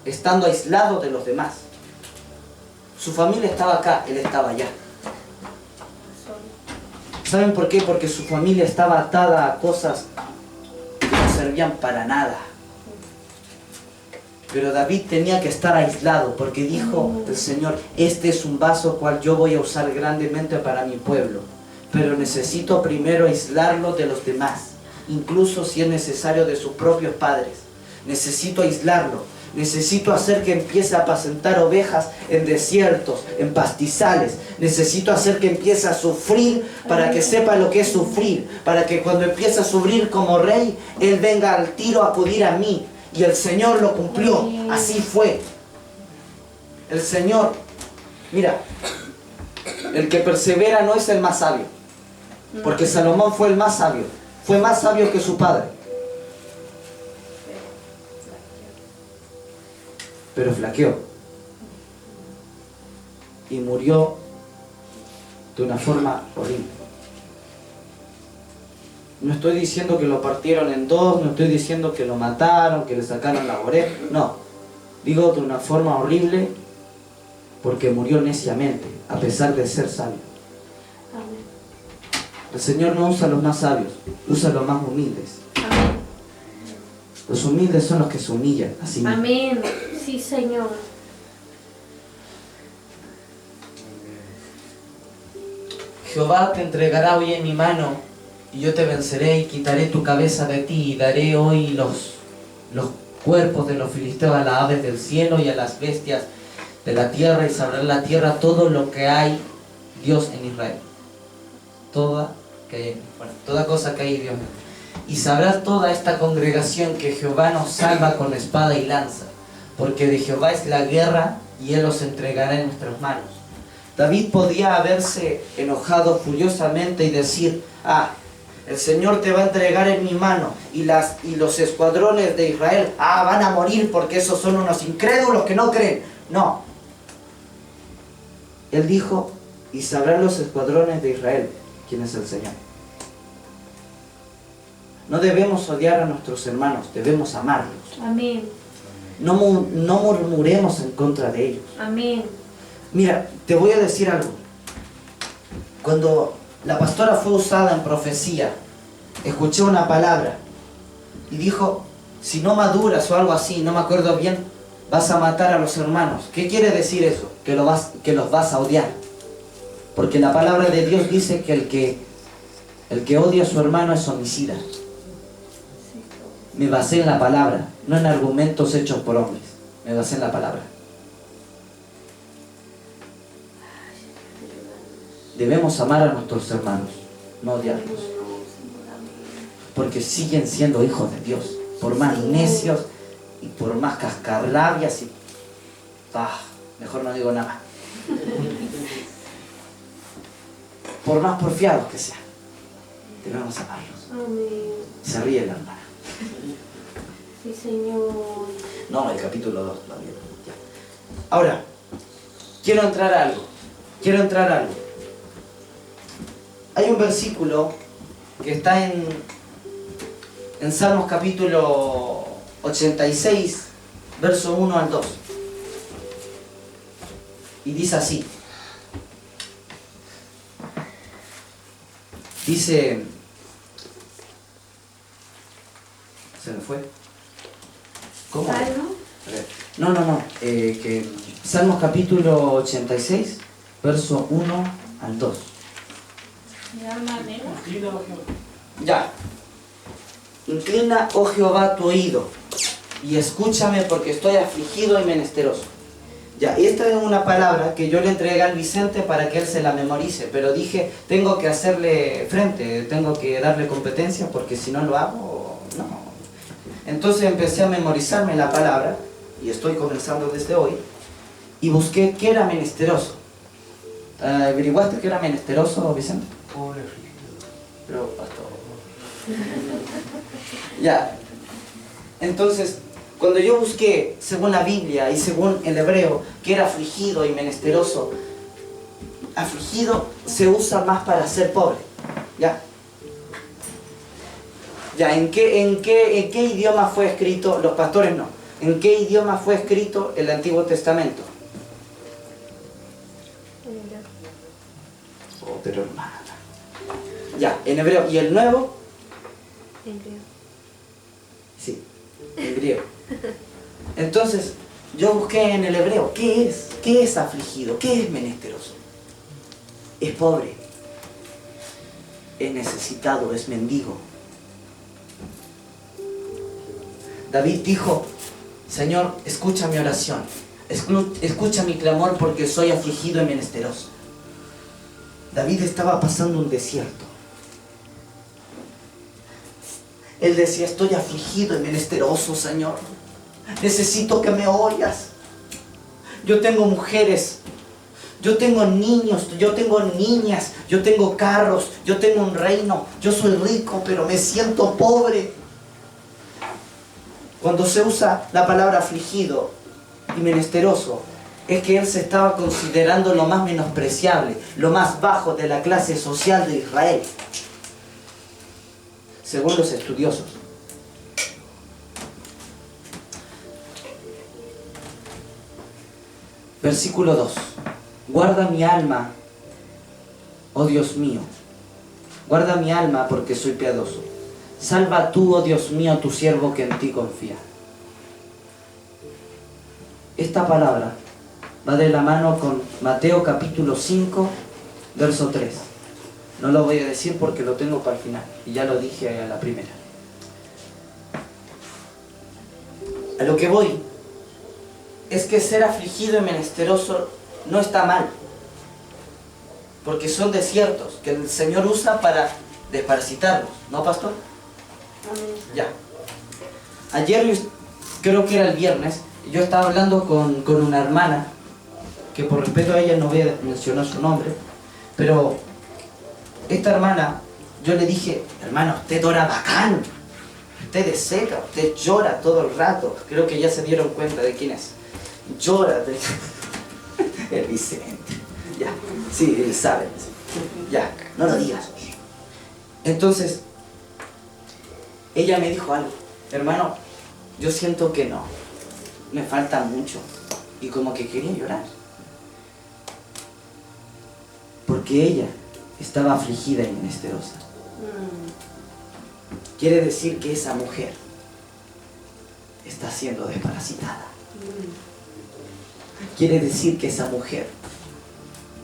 Estando aislado de los demás. Su familia estaba acá, él estaba allá. ¿Saben por qué? Porque su familia estaba atada a cosas que no servían para nada. Pero David tenía que estar aislado porque dijo el Señor, este es un vaso cual yo voy a usar grandemente para mi pueblo. Pero necesito primero aislarlo de los demás, incluso si es necesario de sus propios padres. Necesito aislarlo. Necesito hacer que empiece a apacentar ovejas en desiertos, en pastizales. Necesito hacer que empiece a sufrir para que sepa lo que es sufrir. Para que cuando empiece a sufrir como rey, él venga al tiro a acudir a mí. Y el Señor lo cumplió. Así fue. El Señor, mira, el que persevera no es el más sabio. Porque Salomón fue el más sabio. Fue más sabio que su padre. Pero flaqueó. Y murió de una forma horrible. No estoy diciendo que lo partieron en dos, no estoy diciendo que lo mataron, que le sacaron la oreja. No. Digo de una forma horrible porque murió neciamente, a pesar de ser sabio. Amén. El Señor no usa a los más sabios, usa a los más humildes. Amén. Los humildes son los que se humillan a sí mismos. Amén. Sí, Señor. Jehová te entregará hoy en mi mano, y yo te venceré y quitaré tu cabeza de ti, y daré hoy los cuerpos de los filisteos a las aves del cielo y a las bestias de la tierra, y sabrá la tierra todo lo que hay Dios en Israel. Toda cosa que hay Dios. Y sabrá toda esta congregación que Jehová nos salva con espada y lanza, porque de Jehová es la guerra, y Él los entregará en nuestras manos. David podía haberse enojado furiosamente y decir: el Señor te va a entregar en mi mano, y los escuadrones de Israel van a morir porque esos son unos incrédulos que no creen. No. Él dijo: y sabrán los escuadrones de Israel quién es el Señor. No debemos odiar a nuestros hermanos, debemos amarlos. Amén. No murmuremos en contra de ellos. Amén. Mira, te voy a decir algo. Cuando la pastora fue usada en profecía, escuché una palabra y dijo: si no maduras o algo así, no me acuerdo bien, vas a matar a los hermanos. ¿Qué quiere decir eso? Que los vas a odiar. Porque la palabra de Dios dice que el que odia a su hermano es homicida. Me basé en la palabra, no en argumentos hechos por hombres. Me basé en la palabra. Debemos amar a nuestros hermanos, no odiarlos. Porque siguen siendo hijos de Dios. Por más necios y por más cascarrabias y... mejor no digo nada. Por más porfiados que sean, debemos amarlos. Amén. Se ríe la hermana. Sí, Señor. No, el capítulo 2 todavía. Ya. Ahora, quiero entrar a algo. Hay un versículo que está en Salmos capítulo 86, verso 1 al 2. Y dice así. Dice... ¿Se me fue? ¿Cómo? ¿Salmo? A ver. No. Que Salmos capítulo 86, verso 1 al 2. ¿De alguna manera? Ya. Inclina, oh Jehová, tu oído, y escúchame porque estoy afligido y menesteroso. Ya, esta es una palabra que yo le entregué al Vicente para que él se la memorice, pero dije, tengo que hacerle frente, tengo que darle competencia porque si no lo hago, no. Entonces empecé a memorizarme la palabra, y estoy comenzando desde hoy, y busqué qué era menesteroso. ¿Averiguaste qué era menesteroso, Vicente? Pobre afligido. Pero, pastor. Ya. Entonces, cuando yo busqué, según la Biblia y según el hebreo, que era afligido y menesteroso, afligido se usa más para ser pobre. ¿Ya? Ya, ¿en qué idioma fue escrito? Los pastores no. ¿En qué idioma fue escrito el Antiguo Testamento? Oh, pero hermana. Ya, en hebreo. ¿Y el Nuevo? En griego. Sí, en griego. Entonces, yo busqué en el hebreo, ¿qué es? ¿Qué es afligido? ¿Qué es menesteroso? Es pobre, es necesitado, es mendigo. David dijo: Señor, escucha mi oración, escucha mi clamor porque soy afligido y menesteroso. David estaba pasando un desierto. Él decía: estoy afligido y menesteroso, Señor. Necesito que me oigas. Yo tengo mujeres, yo tengo niños, yo tengo niñas, yo tengo carros, yo tengo un reino, yo soy rico, pero me siento pobre. Cuando se usa la palabra afligido y menesteroso, es que él se estaba considerando lo más menospreciable, lo más bajo de la clase social de Israel, según los estudiosos. Versículo 2. Guarda mi alma, oh Dios mío. Guarda mi alma porque soy piadoso. Salva tú, oh Dios mío, a tu siervo que en ti confía. Esta palabra va de la mano con Mateo capítulo 5, verso 3. No lo voy a decir porque lo tengo para el final. Y ya lo dije a la primera. A lo que voy es que ser afligido y menesteroso no está mal, porque son desiertos que el Señor usa para desparasitarlos, ¿no, pastor? Ya. Ayer, creo que era el viernes, yo estaba hablando con una hermana, que por respeto a ella no voy a mencionar su nombre, pero esta hermana, yo le dije, hermana, usted ora bacán, usted es seca, usted llora todo el rato. Creo que ya se dieron cuenta de quién es. Llora el Vicente. Ya, sí, él sabe. Ya, no lo digas. Entonces, ella me dijo algo. Hermano, yo siento que no. Me falta mucho. Y como que quería llorar. Porque ella estaba afligida y menesterosa. Quiere decir que esa mujer está siendo desparasitada. Quiere decir que esa mujer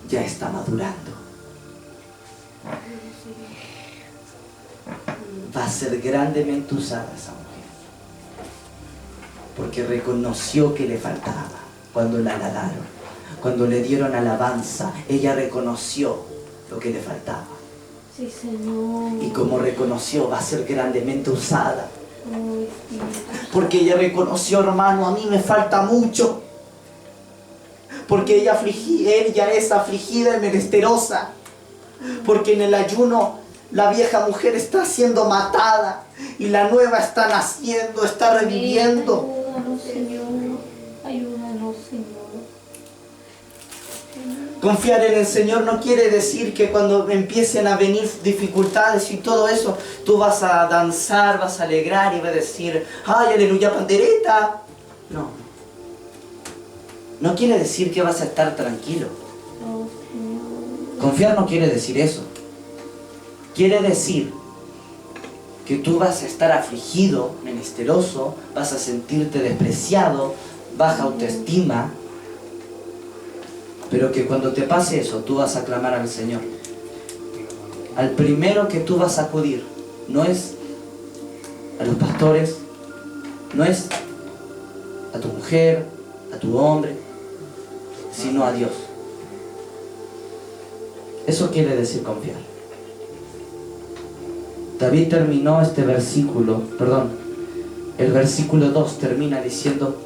ya está madurando. Va a ser grandemente usada esa mujer. Porque reconoció que le faltaba cuando la alabaron. Cuando le dieron alabanza, ella reconoció lo que le faltaba. Sí, Señor. Y como reconoció, va a ser grandemente usada. Porque ella reconoció, hermano, a mí me falta mucho. Porque ella es afligida y menesterosa. Porque en el ayuno la vieja mujer está siendo matada y la nueva está naciendo, está reviviendo. Ayúdanos, Señor. Ayúdanos, Señor. Confiar en el Señor no quiere decir que cuando empiecen a venir dificultades y todo eso, tú vas a danzar, vas a alegrar y vas a decir, ¡ay, aleluya, pandereta! No. No quiere decir que vas a estar tranquilo. Confiar no quiere decir eso. Quiere decir que tú vas a estar afligido, menesteroso, vas a sentirte despreciado, baja autoestima, pero que cuando te pase eso, tú vas a clamar al Señor. Al primero que tú vas a acudir, no es a los pastores, no es a tu mujer, a tu hombre, sino a Dios. Eso quiere decir confiar. David terminó este versículo, el versículo 2 termina diciendo,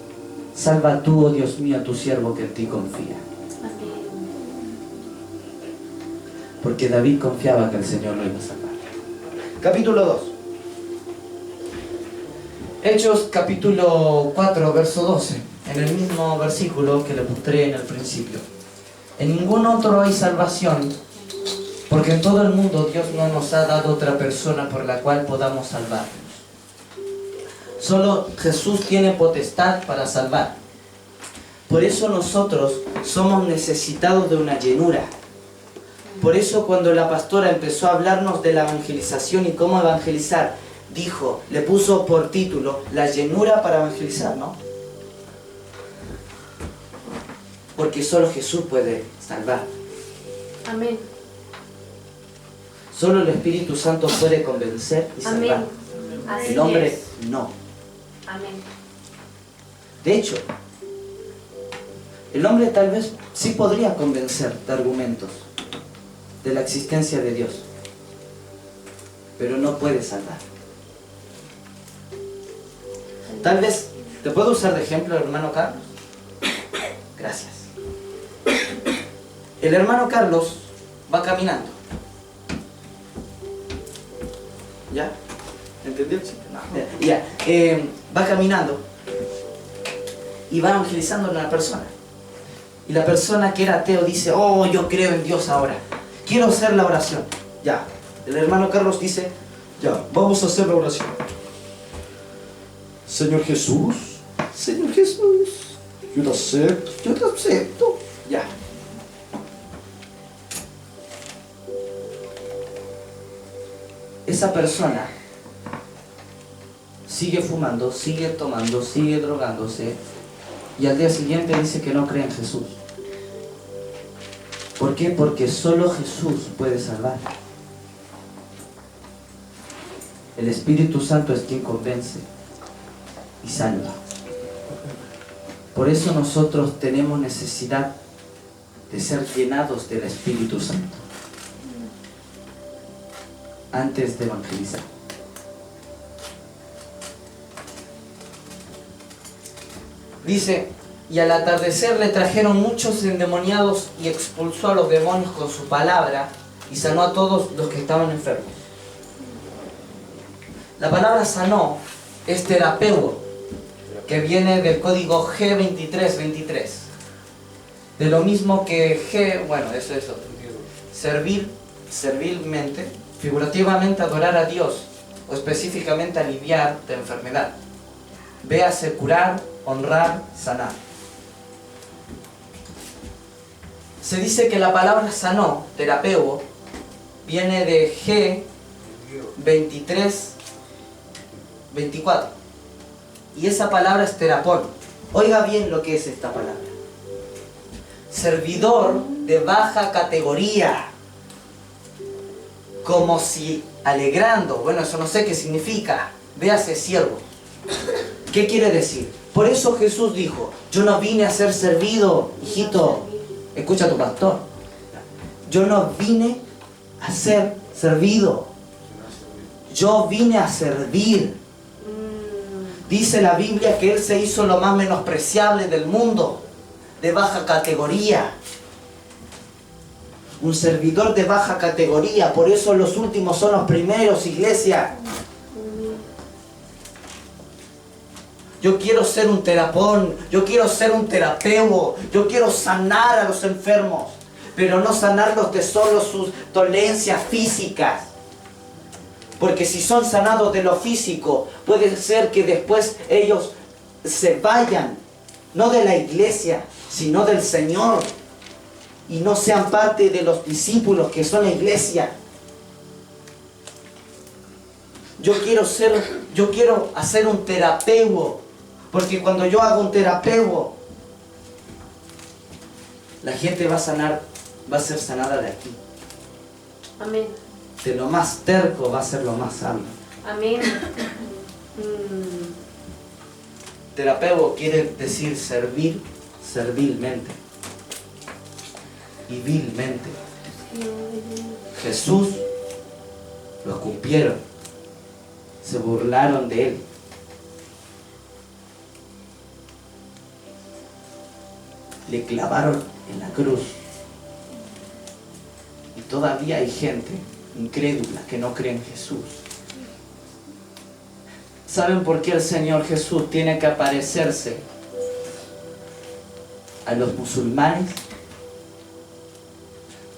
salva tú, oh Dios mío, a tu siervo que en ti confía. Porque David confiaba que el Señor lo iba a salvar. Capítulo 2. Hechos capítulo 4, verso 12. En el mismo versículo que le mostré en el principio. En ningún otro hay salvación, porque en todo el mundo Dios no nos ha dado otra persona por la cual podamos salvarnos. Solo Jesús tiene potestad para salvar. Por eso nosotros somos necesitados de una llenura. Por eso cuando la pastora empezó a hablarnos de la evangelización y cómo evangelizar, dijo, le puso por título, la llenura para evangelizar, ¿no? Porque solo Jesús puede salvar. Amén. Solo el Espíritu Santo puede convencer y salvar. Amén. Así El hombre es. no. Amén. De hecho, el hombre tal vez sí podría convencer de argumentos de la existencia de Dios, pero no puede salvar. Tal vez ¿Te puedo usar de ejemplo el hermano Carlos? Gracias. El hermano Carlos va caminando. ¿Ya? ¿Entendió? No. Ya. Va caminando y va evangelizando a una persona. Y la persona que era ateo dice, oh, yo creo en Dios ahora. Quiero hacer la oración. Ya. El hermano Carlos dice, ya, vamos a hacer la oración. Señor Jesús, yo te acepto. Ya. Esa persona sigue fumando, sigue tomando, sigue drogándose y al día siguiente dice que no cree en Jesús. ¿Por qué? Porque solo Jesús puede salvar. El Espíritu Santo es quien convence y salva. Por eso nosotros tenemos necesidad de ser llenados del Espíritu Santo antes de evangelizar. Dice, y al atardecer le trajeron muchos endemoniados y expulsó a los demonios con su palabra y sanó a todos los que estaban enfermos. La palabra sanó es terapeuo, que viene del código G2323. De lo mismo que G, bueno, eso es otro. Servilmente, figurativamente adorar a Dios, o específicamente aliviar de enfermedad. Véase curar, honrar, sanar. Se dice que la palabra sanó, terapeuo, viene de G2324. Y esa palabra es terapón. Oiga bien lo que es esta palabra. Servidor de baja categoría. Como si alegrando. Bueno, eso no sé qué significa. Véase siervo. ¿Qué quiere decir? Por eso Jesús dijo, yo no vine a ser servido, hijito. Escucha a tu pastor. Yo no vine a ser servido. Yo vine a servir. Dice la Biblia que Él se hizo lo más menospreciable del mundo, de baja categoría. Un servidor de baja categoría, por eso los últimos son los primeros, iglesia. Yo quiero ser un terapón, yo quiero ser un terapeuta, yo quiero sanar a los enfermos, pero no sanarlos de solo sus dolencias físicas. Porque si son sanados de lo físico, puede ser que después ellos se vayan, no de la iglesia, sino del Señor, y no sean parte de los discípulos que son la iglesia. Yo quiero hacer un terapeuta, porque cuando yo hago un terapeuta, la gente va a ser sanada de aquí. Amén. De lo más terco va a ser lo más sabio. Amén. Terapeuta quiere decir servir servilmente y vilmente. Jesús lo escupieron, se burlaron de Él. Le clavaron en la cruz. Y todavía hay gente incrédula que no cree en Jesús. ¿Saben por qué el Señor Jesús tiene que aparecerse a los musulmanes?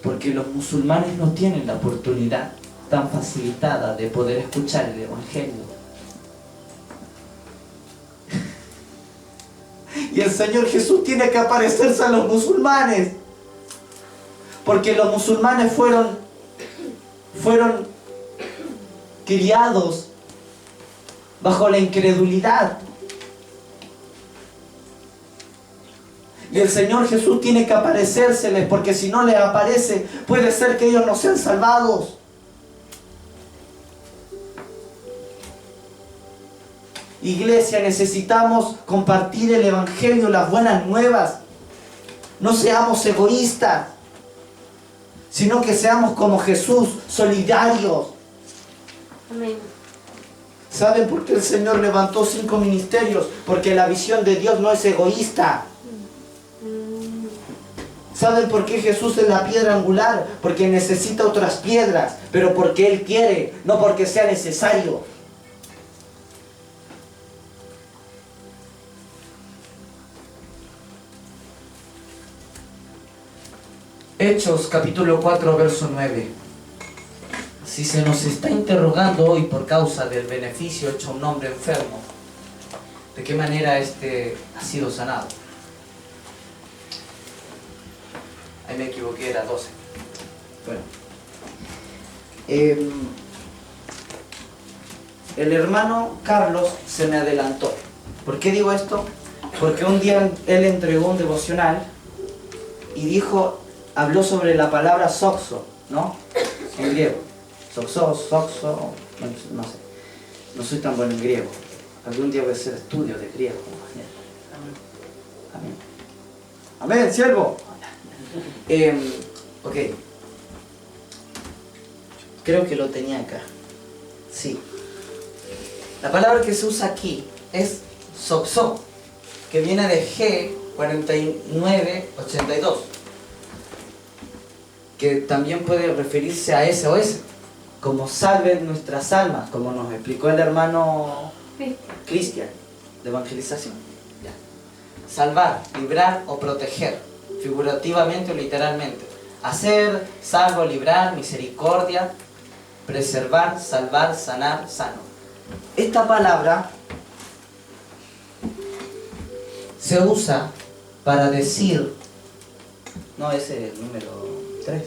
Porque los musulmanes no tienen la oportunidad tan facilitada de poder escuchar el Evangelio. Y el Señor Jesús tiene que aparecerse a los musulmanes. Porque los musulmanes fueron criados bajo la incredulidad. Y el Señor Jesús tiene que aparecérseles, porque si no les aparece, puede ser que ellos no sean salvados. Iglesia, necesitamos compartir el Evangelio, las buenas nuevas. No seamos egoístas, sino que seamos como Jesús, solidarios. Amén. ¿Saben por qué el Señor levantó 5 ministerios? Porque la visión de Dios no es egoísta. ¿Saben por qué Jesús es la piedra angular? Porque necesita otras piedras, pero porque Él quiere, no porque sea necesario. Hechos capítulo 4, verso 9. Si se nos está interrogando hoy por causa del beneficio hecho a un hombre enfermo, ¿de qué manera este ha sido sanado? Ahí me equivoqué, era 12. Bueno. El hermano Carlos se me adelantó. ¿Por qué digo esto? Porque un día él entregó un devocional y dijo, habló sobre la palabra soxo, ¿no? En griego. Soxo, no sé. No soy tan bueno en griego. Algún día voy a hacer estudios de griego. Amén. Amén, siervo. Ok. Creo que lo tenía acá. Sí. La palabra que se usa aquí es soxo, que viene de G4982, que también puede referirse a SOS, como salven nuestras almas, como nos explicó el hermano Cristian, de evangelización. Ya. Salvar, librar o proteger, figurativamente o literalmente. Hacer, salvo, librar, misericordia, preservar, salvar, sanar, sano. Esta palabra se usa para decir, no, ese es el número 3,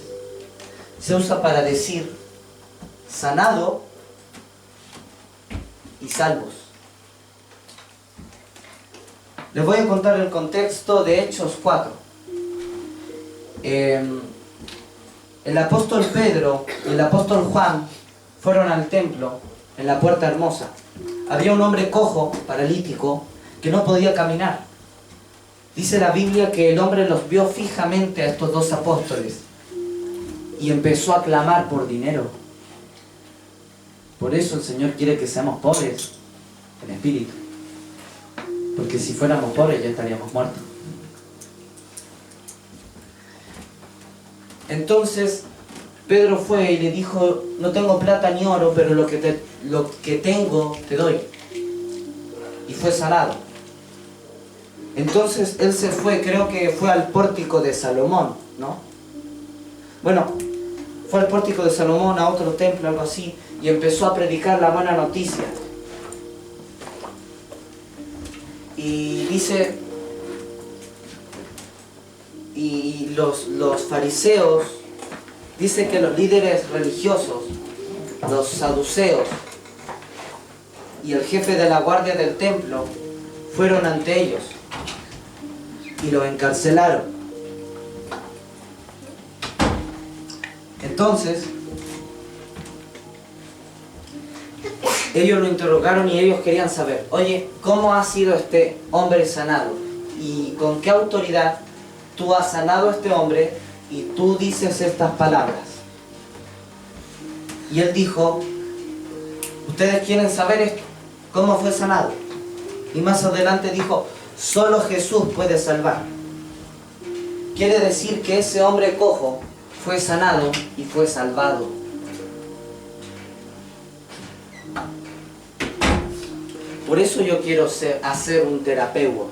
se usa para decir sanado y salvos. Les voy a contar el contexto de Hechos 4. El apóstol Pedro y el apóstol Juan fueron al templo en la Puerta Hermosa. Había un hombre cojo, paralítico, que no podía caminar. Dice la Biblia que el hombre los vio fijamente a estos dos apóstoles y empezó a clamar por dinero. Por eso el Señor quiere que seamos pobres en espíritu, porque si fuéramos pobres ya estaríamos muertos. Entonces Pedro fue y le dijo, no tengo plata ni oro, pero lo que tengo te doy. Y fue sanado. Entonces él se fue, creo que fue al pórtico de Salomón, ¿no? Bueno, fue al pórtico de Salomón, a otro templo, algo así, y empezó a predicar la buena noticia. Y dice, y los fariseos, dice que los líderes religiosos, los saduceos y el jefe de la guardia del templo fueron ante ellos y lo encarcelaron. Entonces ellos lo interrogaron y ellos querían saber, oye, ¿cómo ha sido este hombre sanado? ¿Y con qué autoridad tú has sanado a este hombre y tú dices estas palabras? Y él dijo, ¿ustedes quieren saber esto? ¿Cómo fue sanado? Y más adelante dijo, solo Jesús puede salvar. Quiere decir que ese hombre cojo fue sanado y fue salvado. Por eso yo quiero hacer un terapeuta.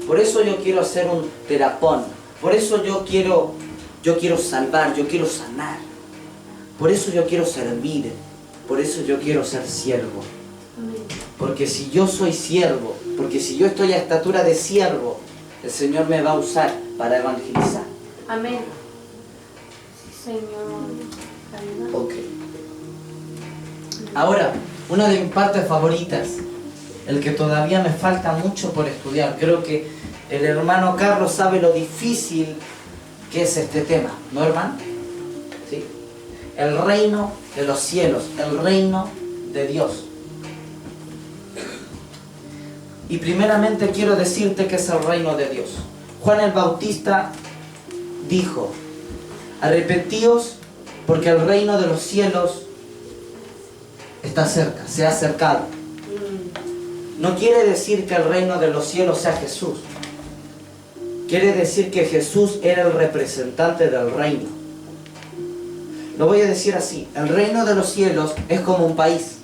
Por eso yo quiero hacer un terapón. Por eso yo quiero salvar, yo quiero sanar. Por eso yo quiero servir. Por eso yo quiero ser siervo. Porque si yo soy siervo, porque si yo estoy a estatura de siervo, el Señor me va a usar para evangelizar. Amén. Sí, Señor. Ok. Ahora, una de mis partes favoritas, el que todavía me falta mucho por estudiar. Creo que el hermano Carlos sabe lo difícil que es este tema, ¿no, hermano? ¿Sí? El reino de los cielos, el reino de Dios. Y primeramente quiero decirte que es el reino de Dios. Juan el Bautista dijo, arrepentíos porque el reino de los cielos está cerca, se ha acercado. No quiere decir que el reino de los cielos sea Jesús. Quiere decir que Jesús era el representante del reino. Lo voy a decir así, el reino de los cielos es como un país.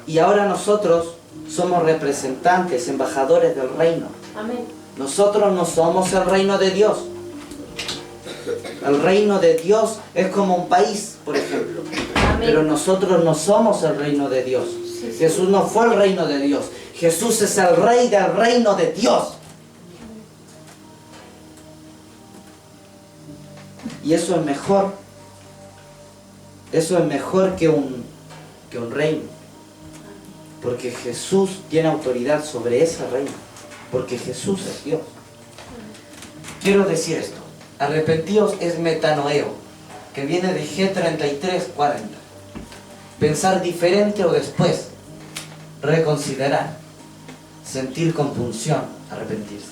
Y ahora nosotros somos representantes, embajadores del reino. Amén. Nosotros no somos el reino de Dios. El reino de Dios es como un país, por ejemplo. Amén. Pero nosotros no somos el reino de Dios. Sí, sí. Jesús no fue el reino de Dios. Jesús es el rey del reino de Dios. Y eso es mejor. Eso es mejor que un reino. Porque Jesús tiene autoridad sobre ese reino. Porque Jesús es Dios. Quiero decir esto. Arrepentíos es metanoeo, que viene de G3340. Pensar diferente o después. Reconsiderar. Sentir compunción. Arrepentirse.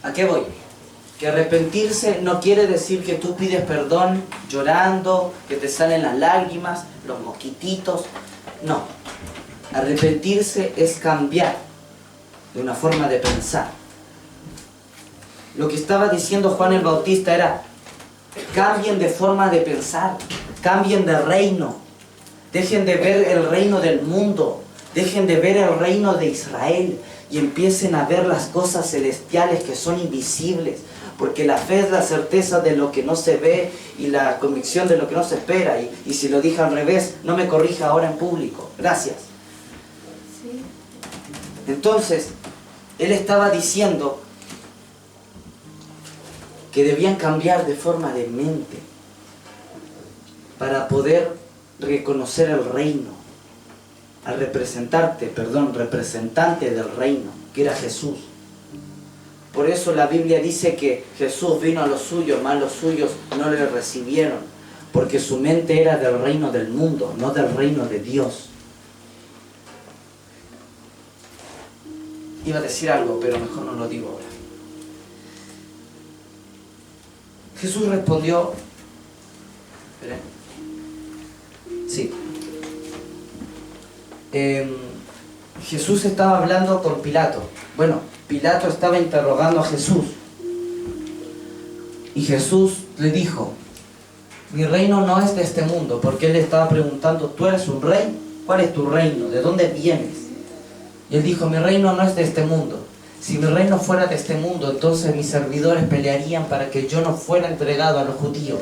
¿A qué voy? Que arrepentirse no quiere decir que tú pides perdón llorando, que te salen las lágrimas, los mosquititos. No. Arrepentirse es cambiar de una forma de pensar. Lo que estaba diciendo Juan el Bautista era: cambien de forma de pensar, cambien de reino, dejen de ver el reino del mundo, dejen de ver el reino de Israel y empiecen a ver las cosas celestiales que son invisibles, porque la fe es la certeza de lo que no se ve y la convicción de lo que no se espera. Y si lo dije al revés, no me corrija ahora en público. Gracias. Sí. Entonces, él estaba diciendo que debían cambiar de forma de mente para poder reconocer el reino, al representante del reino, que era Jesús. Por eso la Biblia dice que Jesús vino a los suyos, mas los suyos no le recibieron, porque su mente era del reino del mundo, no del reino de Dios. Iba a decir algo, pero mejor no lo digo ahora. Jesús respondió... Esperen. Sí. Jesús estaba hablando con Pilato. Bueno, Pilato estaba interrogando a Jesús. Y Jesús le dijo: mi reino no es de este mundo. Porque él le estaba preguntando: ¿tú eres un rey? ¿Cuál es tu reino? ¿De dónde vienes? Y él dijo: mi reino no es de este mundo. Si mi reino fuera de este mundo, entonces mis servidores pelearían para que yo no fuera entregado a los judíos.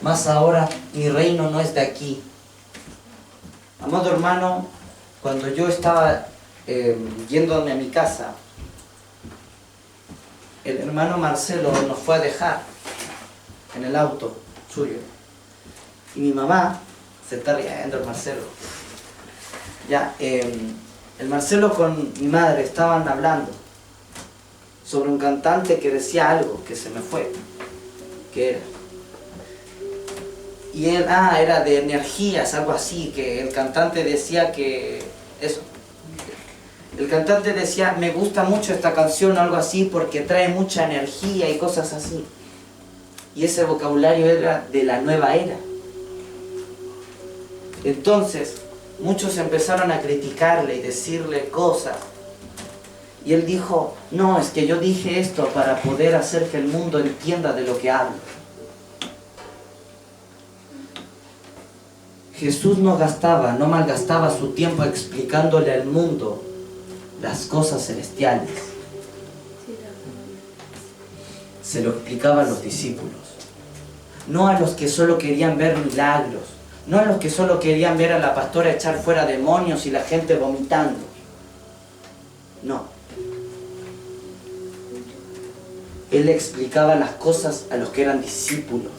Mas ahora mi reino no es de aquí. Amado hermano, cuando yo estaba yéndome a mi casa, el hermano Marcelo nos fue a dejar en el auto suyo. Y mi mamá, se está riendo el Marcelo. Ya, el Marcelo con mi madre estaban hablando sobre un cantante que decía algo que se me fue. ¿Qué era? Y él, era de energías, algo así, que el cantante decía que... Eso. El cantante decía: me gusta mucho esta canción o algo así porque trae mucha energía y cosas así. Y ese vocabulario era de la nueva era. Entonces, muchos empezaron a criticarle y decirle cosas. Y él dijo: no, es que yo dije esto para poder hacer que el mundo entienda de lo que hablo. Jesús no malgastaba su tiempo explicándole al mundo las cosas celestiales. Se lo explicaba a los discípulos. No a los que solo querían ver milagros. No a los que solo querían ver a la pastora echar fuera demonios y la gente vomitando. No. Él le explicaba las cosas a los que eran discípulos.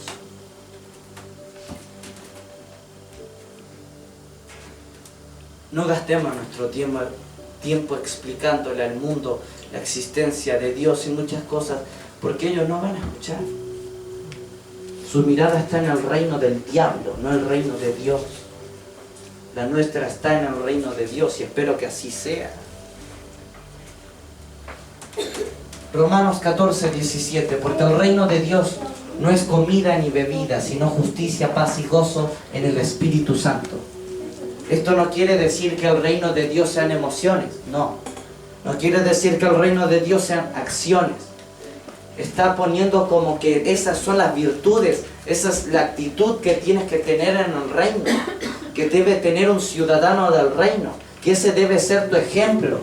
No gastemos nuestro tiempo explicándole al mundo la existencia de Dios y muchas cosas, porque ellos no van a escuchar. Su mirada está en el reino del diablo, no el reino de Dios. La nuestra está en el reino de Dios y espero que así sea. Romanos 14:17, porque el reino de Dios no es comida ni bebida, sino justicia, paz y gozo en el Espíritu Santo. Esto no quiere decir que el reino de Dios sean emociones, no. No quiere decir que el reino de Dios sean acciones. Está poniendo como que esas son las virtudes, esa es la actitud que tienes que tener en el reino, que debe tener un ciudadano del reino, que ese debe ser tu ejemplo.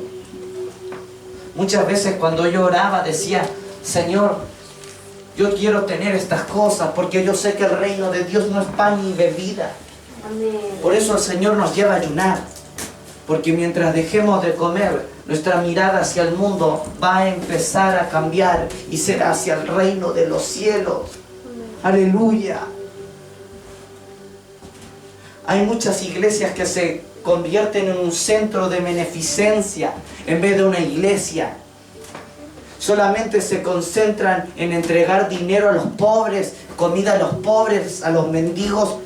Muchas veces cuando yo oraba decía, Señor, yo quiero tener estas cosas porque yo sé que el reino de Dios no es pan ni bebida. Amén. Por eso el Señor nos lleva a ayunar, porque mientras dejemos de comer, nuestra mirada hacia el mundo va a empezar a cambiar y será hacia el reino de los cielos. Aleluya. Hay muchas iglesias que se convierten en un centro de beneficencia en vez de una iglesia. Solamente se concentran en entregar dinero a los pobres, comida a los pobres, a los mendigos,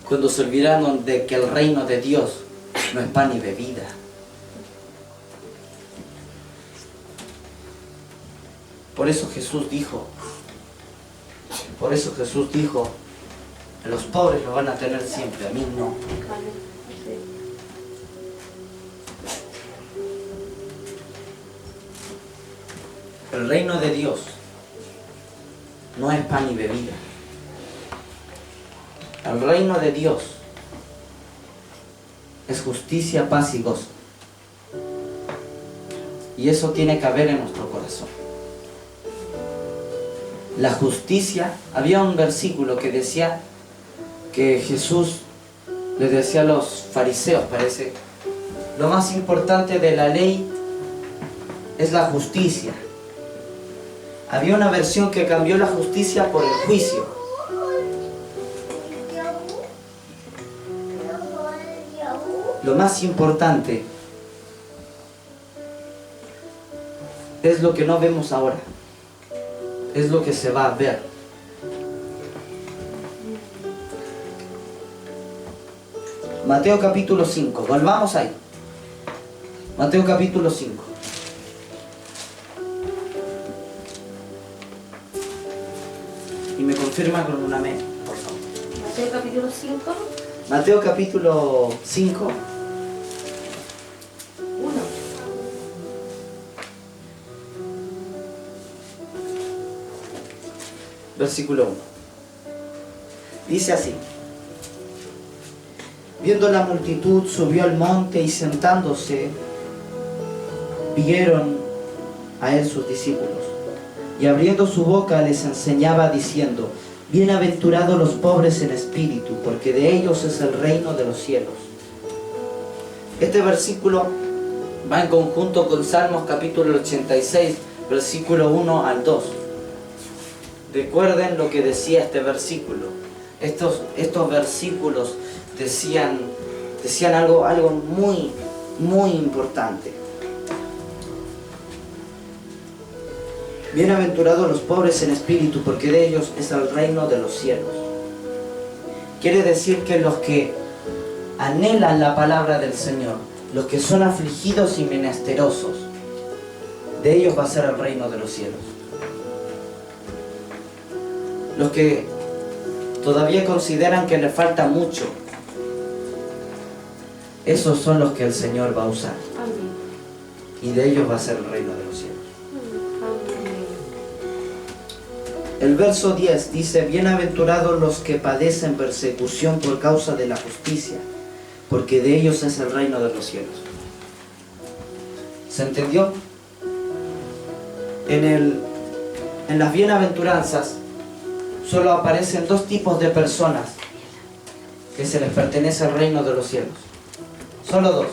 cuando se olvidaron de que el reino de Dios no es pan ni bebida. Por eso Jesús dijo, los pobres lo van a tener siempre, a mí no. El reino de Dios no es pan y bebida. El reino de Dios es justicia, paz y gozo. Y eso tiene que haber en nuestro corazón. La justicia, había un versículo que decía que Jesús le decía a los fariseos, parece, lo más importante de la ley es la justicia. Había una versión que cambió la justicia por el juicio. Lo más importante es lo que no vemos ahora. Es lo que se va a ver. Mateo capítulo 5. Volvamos ahí. Mateo capítulo 5. Y me confirma con un amén, por favor. Mateo capítulo 5. Mateo capítulo 5. 1. Versículo 1. Dice así: viendo la multitud, subió al monte y sentándose, vieron a él sus discípulos. Y abriendo su boca les enseñaba diciendo: bienaventurados los pobres en espíritu, porque de ellos es el reino de los cielos. Este versículo va en conjunto con Salmos capítulo 86, versículo 1 al 2. Recuerden lo que decía este versículo. Estos versículos decían algo muy, muy importante. Bienaventurados los pobres en espíritu, porque de ellos es el reino de los cielos. Quiere decir que los que anhelan la palabra del Señor, los que son afligidos y menesterosos, de ellos va a ser el reino de los cielos. Los que todavía consideran que les falta mucho, esos son los que el Señor va a usar. Amén. Y de ellos va a ser el reino de los cielos. Amén. El verso 10 dice: bienaventurados los que padecen persecución por causa de la justicia, porque de ellos es el reino de los cielos. ¿Se entendió? En las bienaventuranzas solo aparecen dos tipos de personas que se les pertenece al reino de los cielos. Solo dos.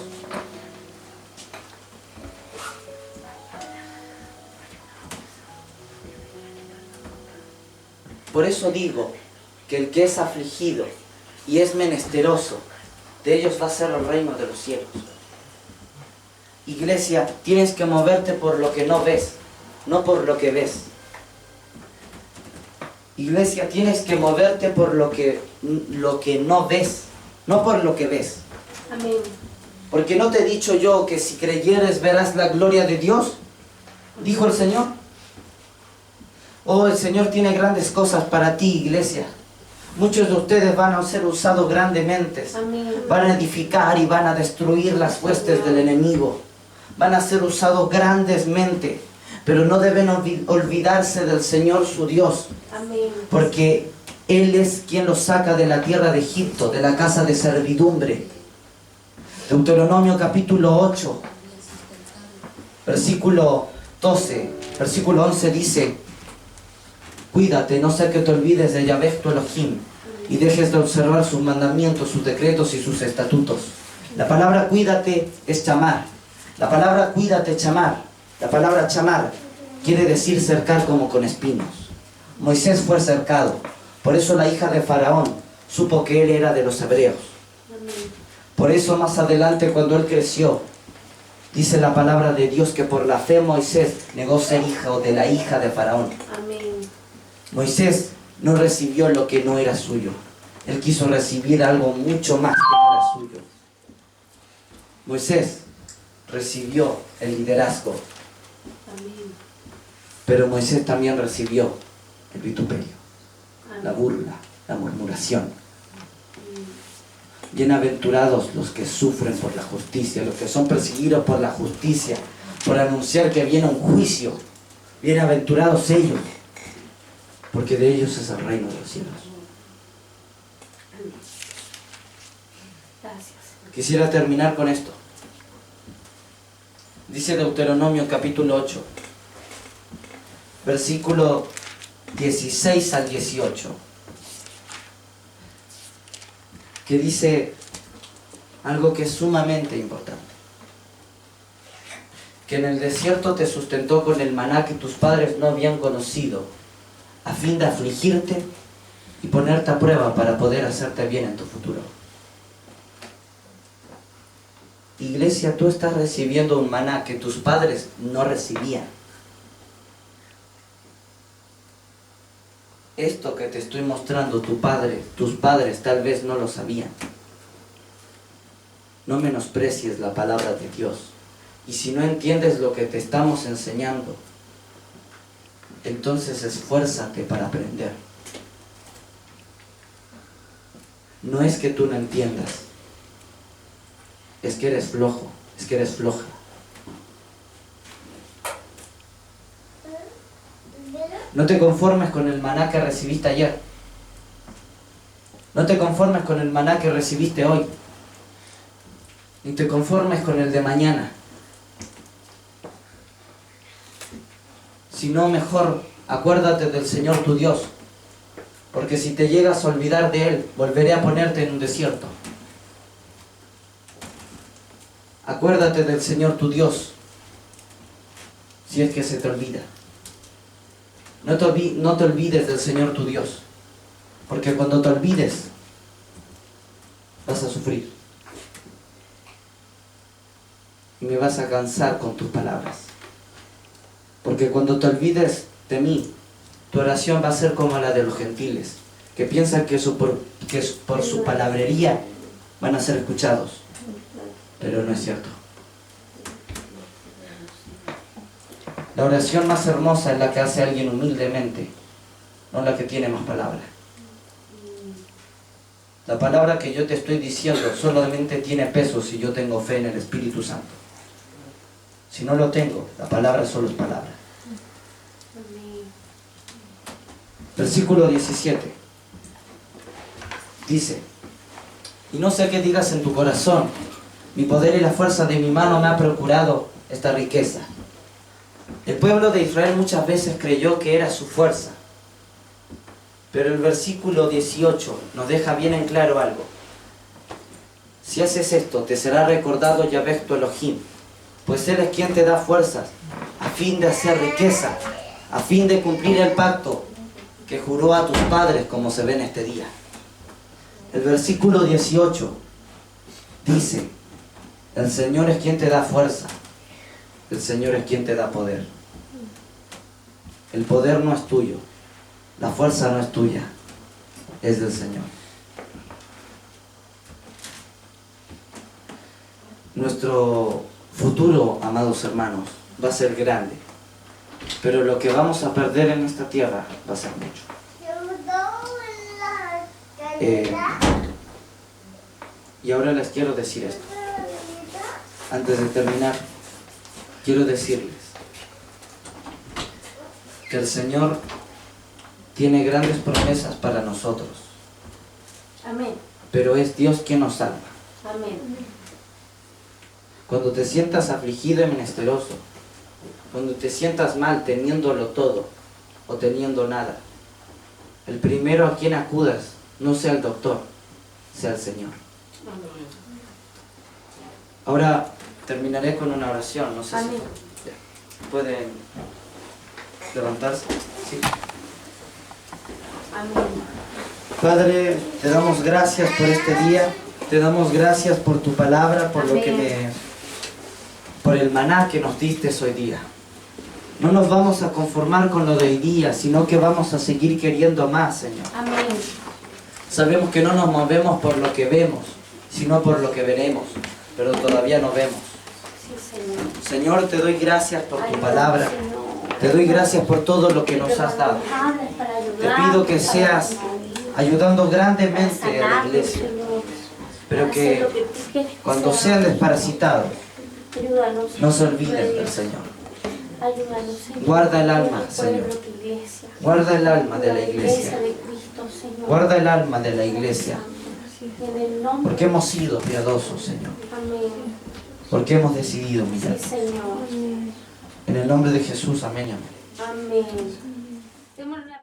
Por eso digo que el que es afligido y es menesteroso, de ellos va a ser el reino de los cielos. Iglesia, tienes que moverte por lo que no ves, no por lo que ves. Iglesia, tienes que moverte por lo que no ves, no por lo que ves. Amén. Porque no te he dicho yo que si creyeres verás la gloria de Dios, dijo el Señor. Oh, el Señor tiene grandes cosas para ti, iglesia. Muchos de ustedes van a ser usados grandemente. Amén. Van a edificar y van a destruir las huestes del enemigo. Van a ser usados grandemente. Pero no deben olvidarse del Señor su Dios. Amén. Porque Él es quien los saca de la tierra de Egipto, de la casa de servidumbre. Deuteronomio capítulo 8, versículo 12, versículo 11 dice: cuídate, no sea que te olvides de Yahvé tu Elohim y dejes de observar sus mandamientos, sus decretos y sus estatutos. La palabra cuídate es chamar. La palabra cuídate, chamar. La palabra chamar quiere decir cercar como con espinos. Moisés fue cercado. Por eso la hija de Faraón supo que él era de los hebreos. Por eso más adelante, cuando él creció, dice la palabra de Dios que por la fe Moisés negó ser hijo de la hija de Faraón. Amén. Moisés no recibió lo que no era suyo. Él quiso recibir algo mucho más que no era suyo. Moisés recibió el liderazgo, Amén. pero Moisés también recibió el vituperio, Amén. la burla, la murmuración. Bienaventurados los que sufren por la justicia, los que son perseguidos por la justicia, por anunciar que viene un juicio. Bienaventurados ellos, porque de ellos es el reino de los cielos. Gracias. Quisiera terminar con esto. Dice Deuteronomio capítulo 8, versículo 16 al 18, que dice algo que es sumamente importante. Que en el desierto te sustentó con el maná que tus padres no habían conocido, a fin de afligirte y ponerte a prueba para poder hacerte bien en tu futuro. Iglesia, tú estás recibiendo un maná que tus padres no recibían. Esto que te estoy mostrando, tus padres tal vez no lo sabían. No menosprecies la palabra de Dios. Y si no entiendes lo que te estamos enseñando, entonces esfuérzate para aprender. No es que tú no entiendas, es que eres flojo, es que eres floja. No te conformes con el maná que recibiste ayer. No te conformes con el maná que recibiste hoy. Ni te conformes con el de mañana. Sino mejor acuérdate del Señor tu Dios. Porque si te llegas a olvidar de Él, volveré a ponerte en un desierto. Acuérdate del Señor tu Dios, si es que se te olvida. No te olvides del Señor tu Dios, porque cuando te olvides, vas a sufrir. Y me vas a cansar con tus palabras. Porque cuando te olvides de mí, tu oración va a ser como la de los gentiles, que piensan que por su palabrería van a ser escuchados. Pero no es cierto. La oración más hermosa es la que hace alguien humildemente, no la que tiene más palabra. La palabra que yo te estoy diciendo solamente tiene peso si yo tengo fe en el Espíritu Santo. Si no lo tengo, la palabra solo es palabra. Versículo 17 dice: y no sé qué digas en tu corazón, mi poder y la fuerza de mi mano me ha procurado esta riqueza. El pueblo de Israel muchas veces creyó que era su fuerza, pero el versículo 18 nos deja bien en claro algo. Si haces esto, te será recordado Yahvé tu Elohim, pues Él es quien te da fuerzas a fin de hacer riqueza, a fin de cumplir el pacto que juró a tus padres, como se ve en este día. El versículo 18 dice: el Señor es quien te da fuerza, el Señor es quien te da poder. El poder no es tuyo, la fuerza no es tuya, es del Señor. Nuestro futuro, amados hermanos, va a ser grande. pero lo que vamos a perder en esta tierra va a ser mucho. Y ahora les quiero decir esto. Antes de terminar, quiero decirles que el Señor tiene grandes promesas para nosotros, Amén. pero es Dios quien nos salva. Amén. Cuando te sientas afligido y menesteroso, cuando te sientas mal teniéndolo todo o teniendo nada, el primero a quien acudas no sea el doctor, sea el Señor. Amén. Ahora terminaré con una oración, no sé Amén. si pueden levantarse. Sí. Amén. Padre, te damos gracias por este día, te damos gracias por tu palabra, por lo que Amén. por el maná que nos diste hoy día. No nos vamos a conformar con lo de hoy día, sino que vamos a seguir queriendo más, Señor. Amén. Sabemos que no nos movemos por lo que vemos, sino por lo que veremos, pero todavía no vemos. Sí, Señor. Señor, te doy gracias por tu Ayúdanos, palabra, Señor. te doy gracias por todo lo que nos has dado. Te pido que seas ayudando grandemente a la iglesia, pero que cuando sean desparasitados, no se olviden del Señor. Ayúdanos, Señor. Guarda el alma, Por el pueblo Señor. de tu iglesia. Guarda el alma de Por la iglesia. de Cristo, Señor. Guarda el alma de la iglesia, En el nombre porque hemos sido piadosos, Señor, Amén. porque hemos decidido Sí, humillar. Señor. En el nombre de Jesús, amén, amén. Amén. Démosle una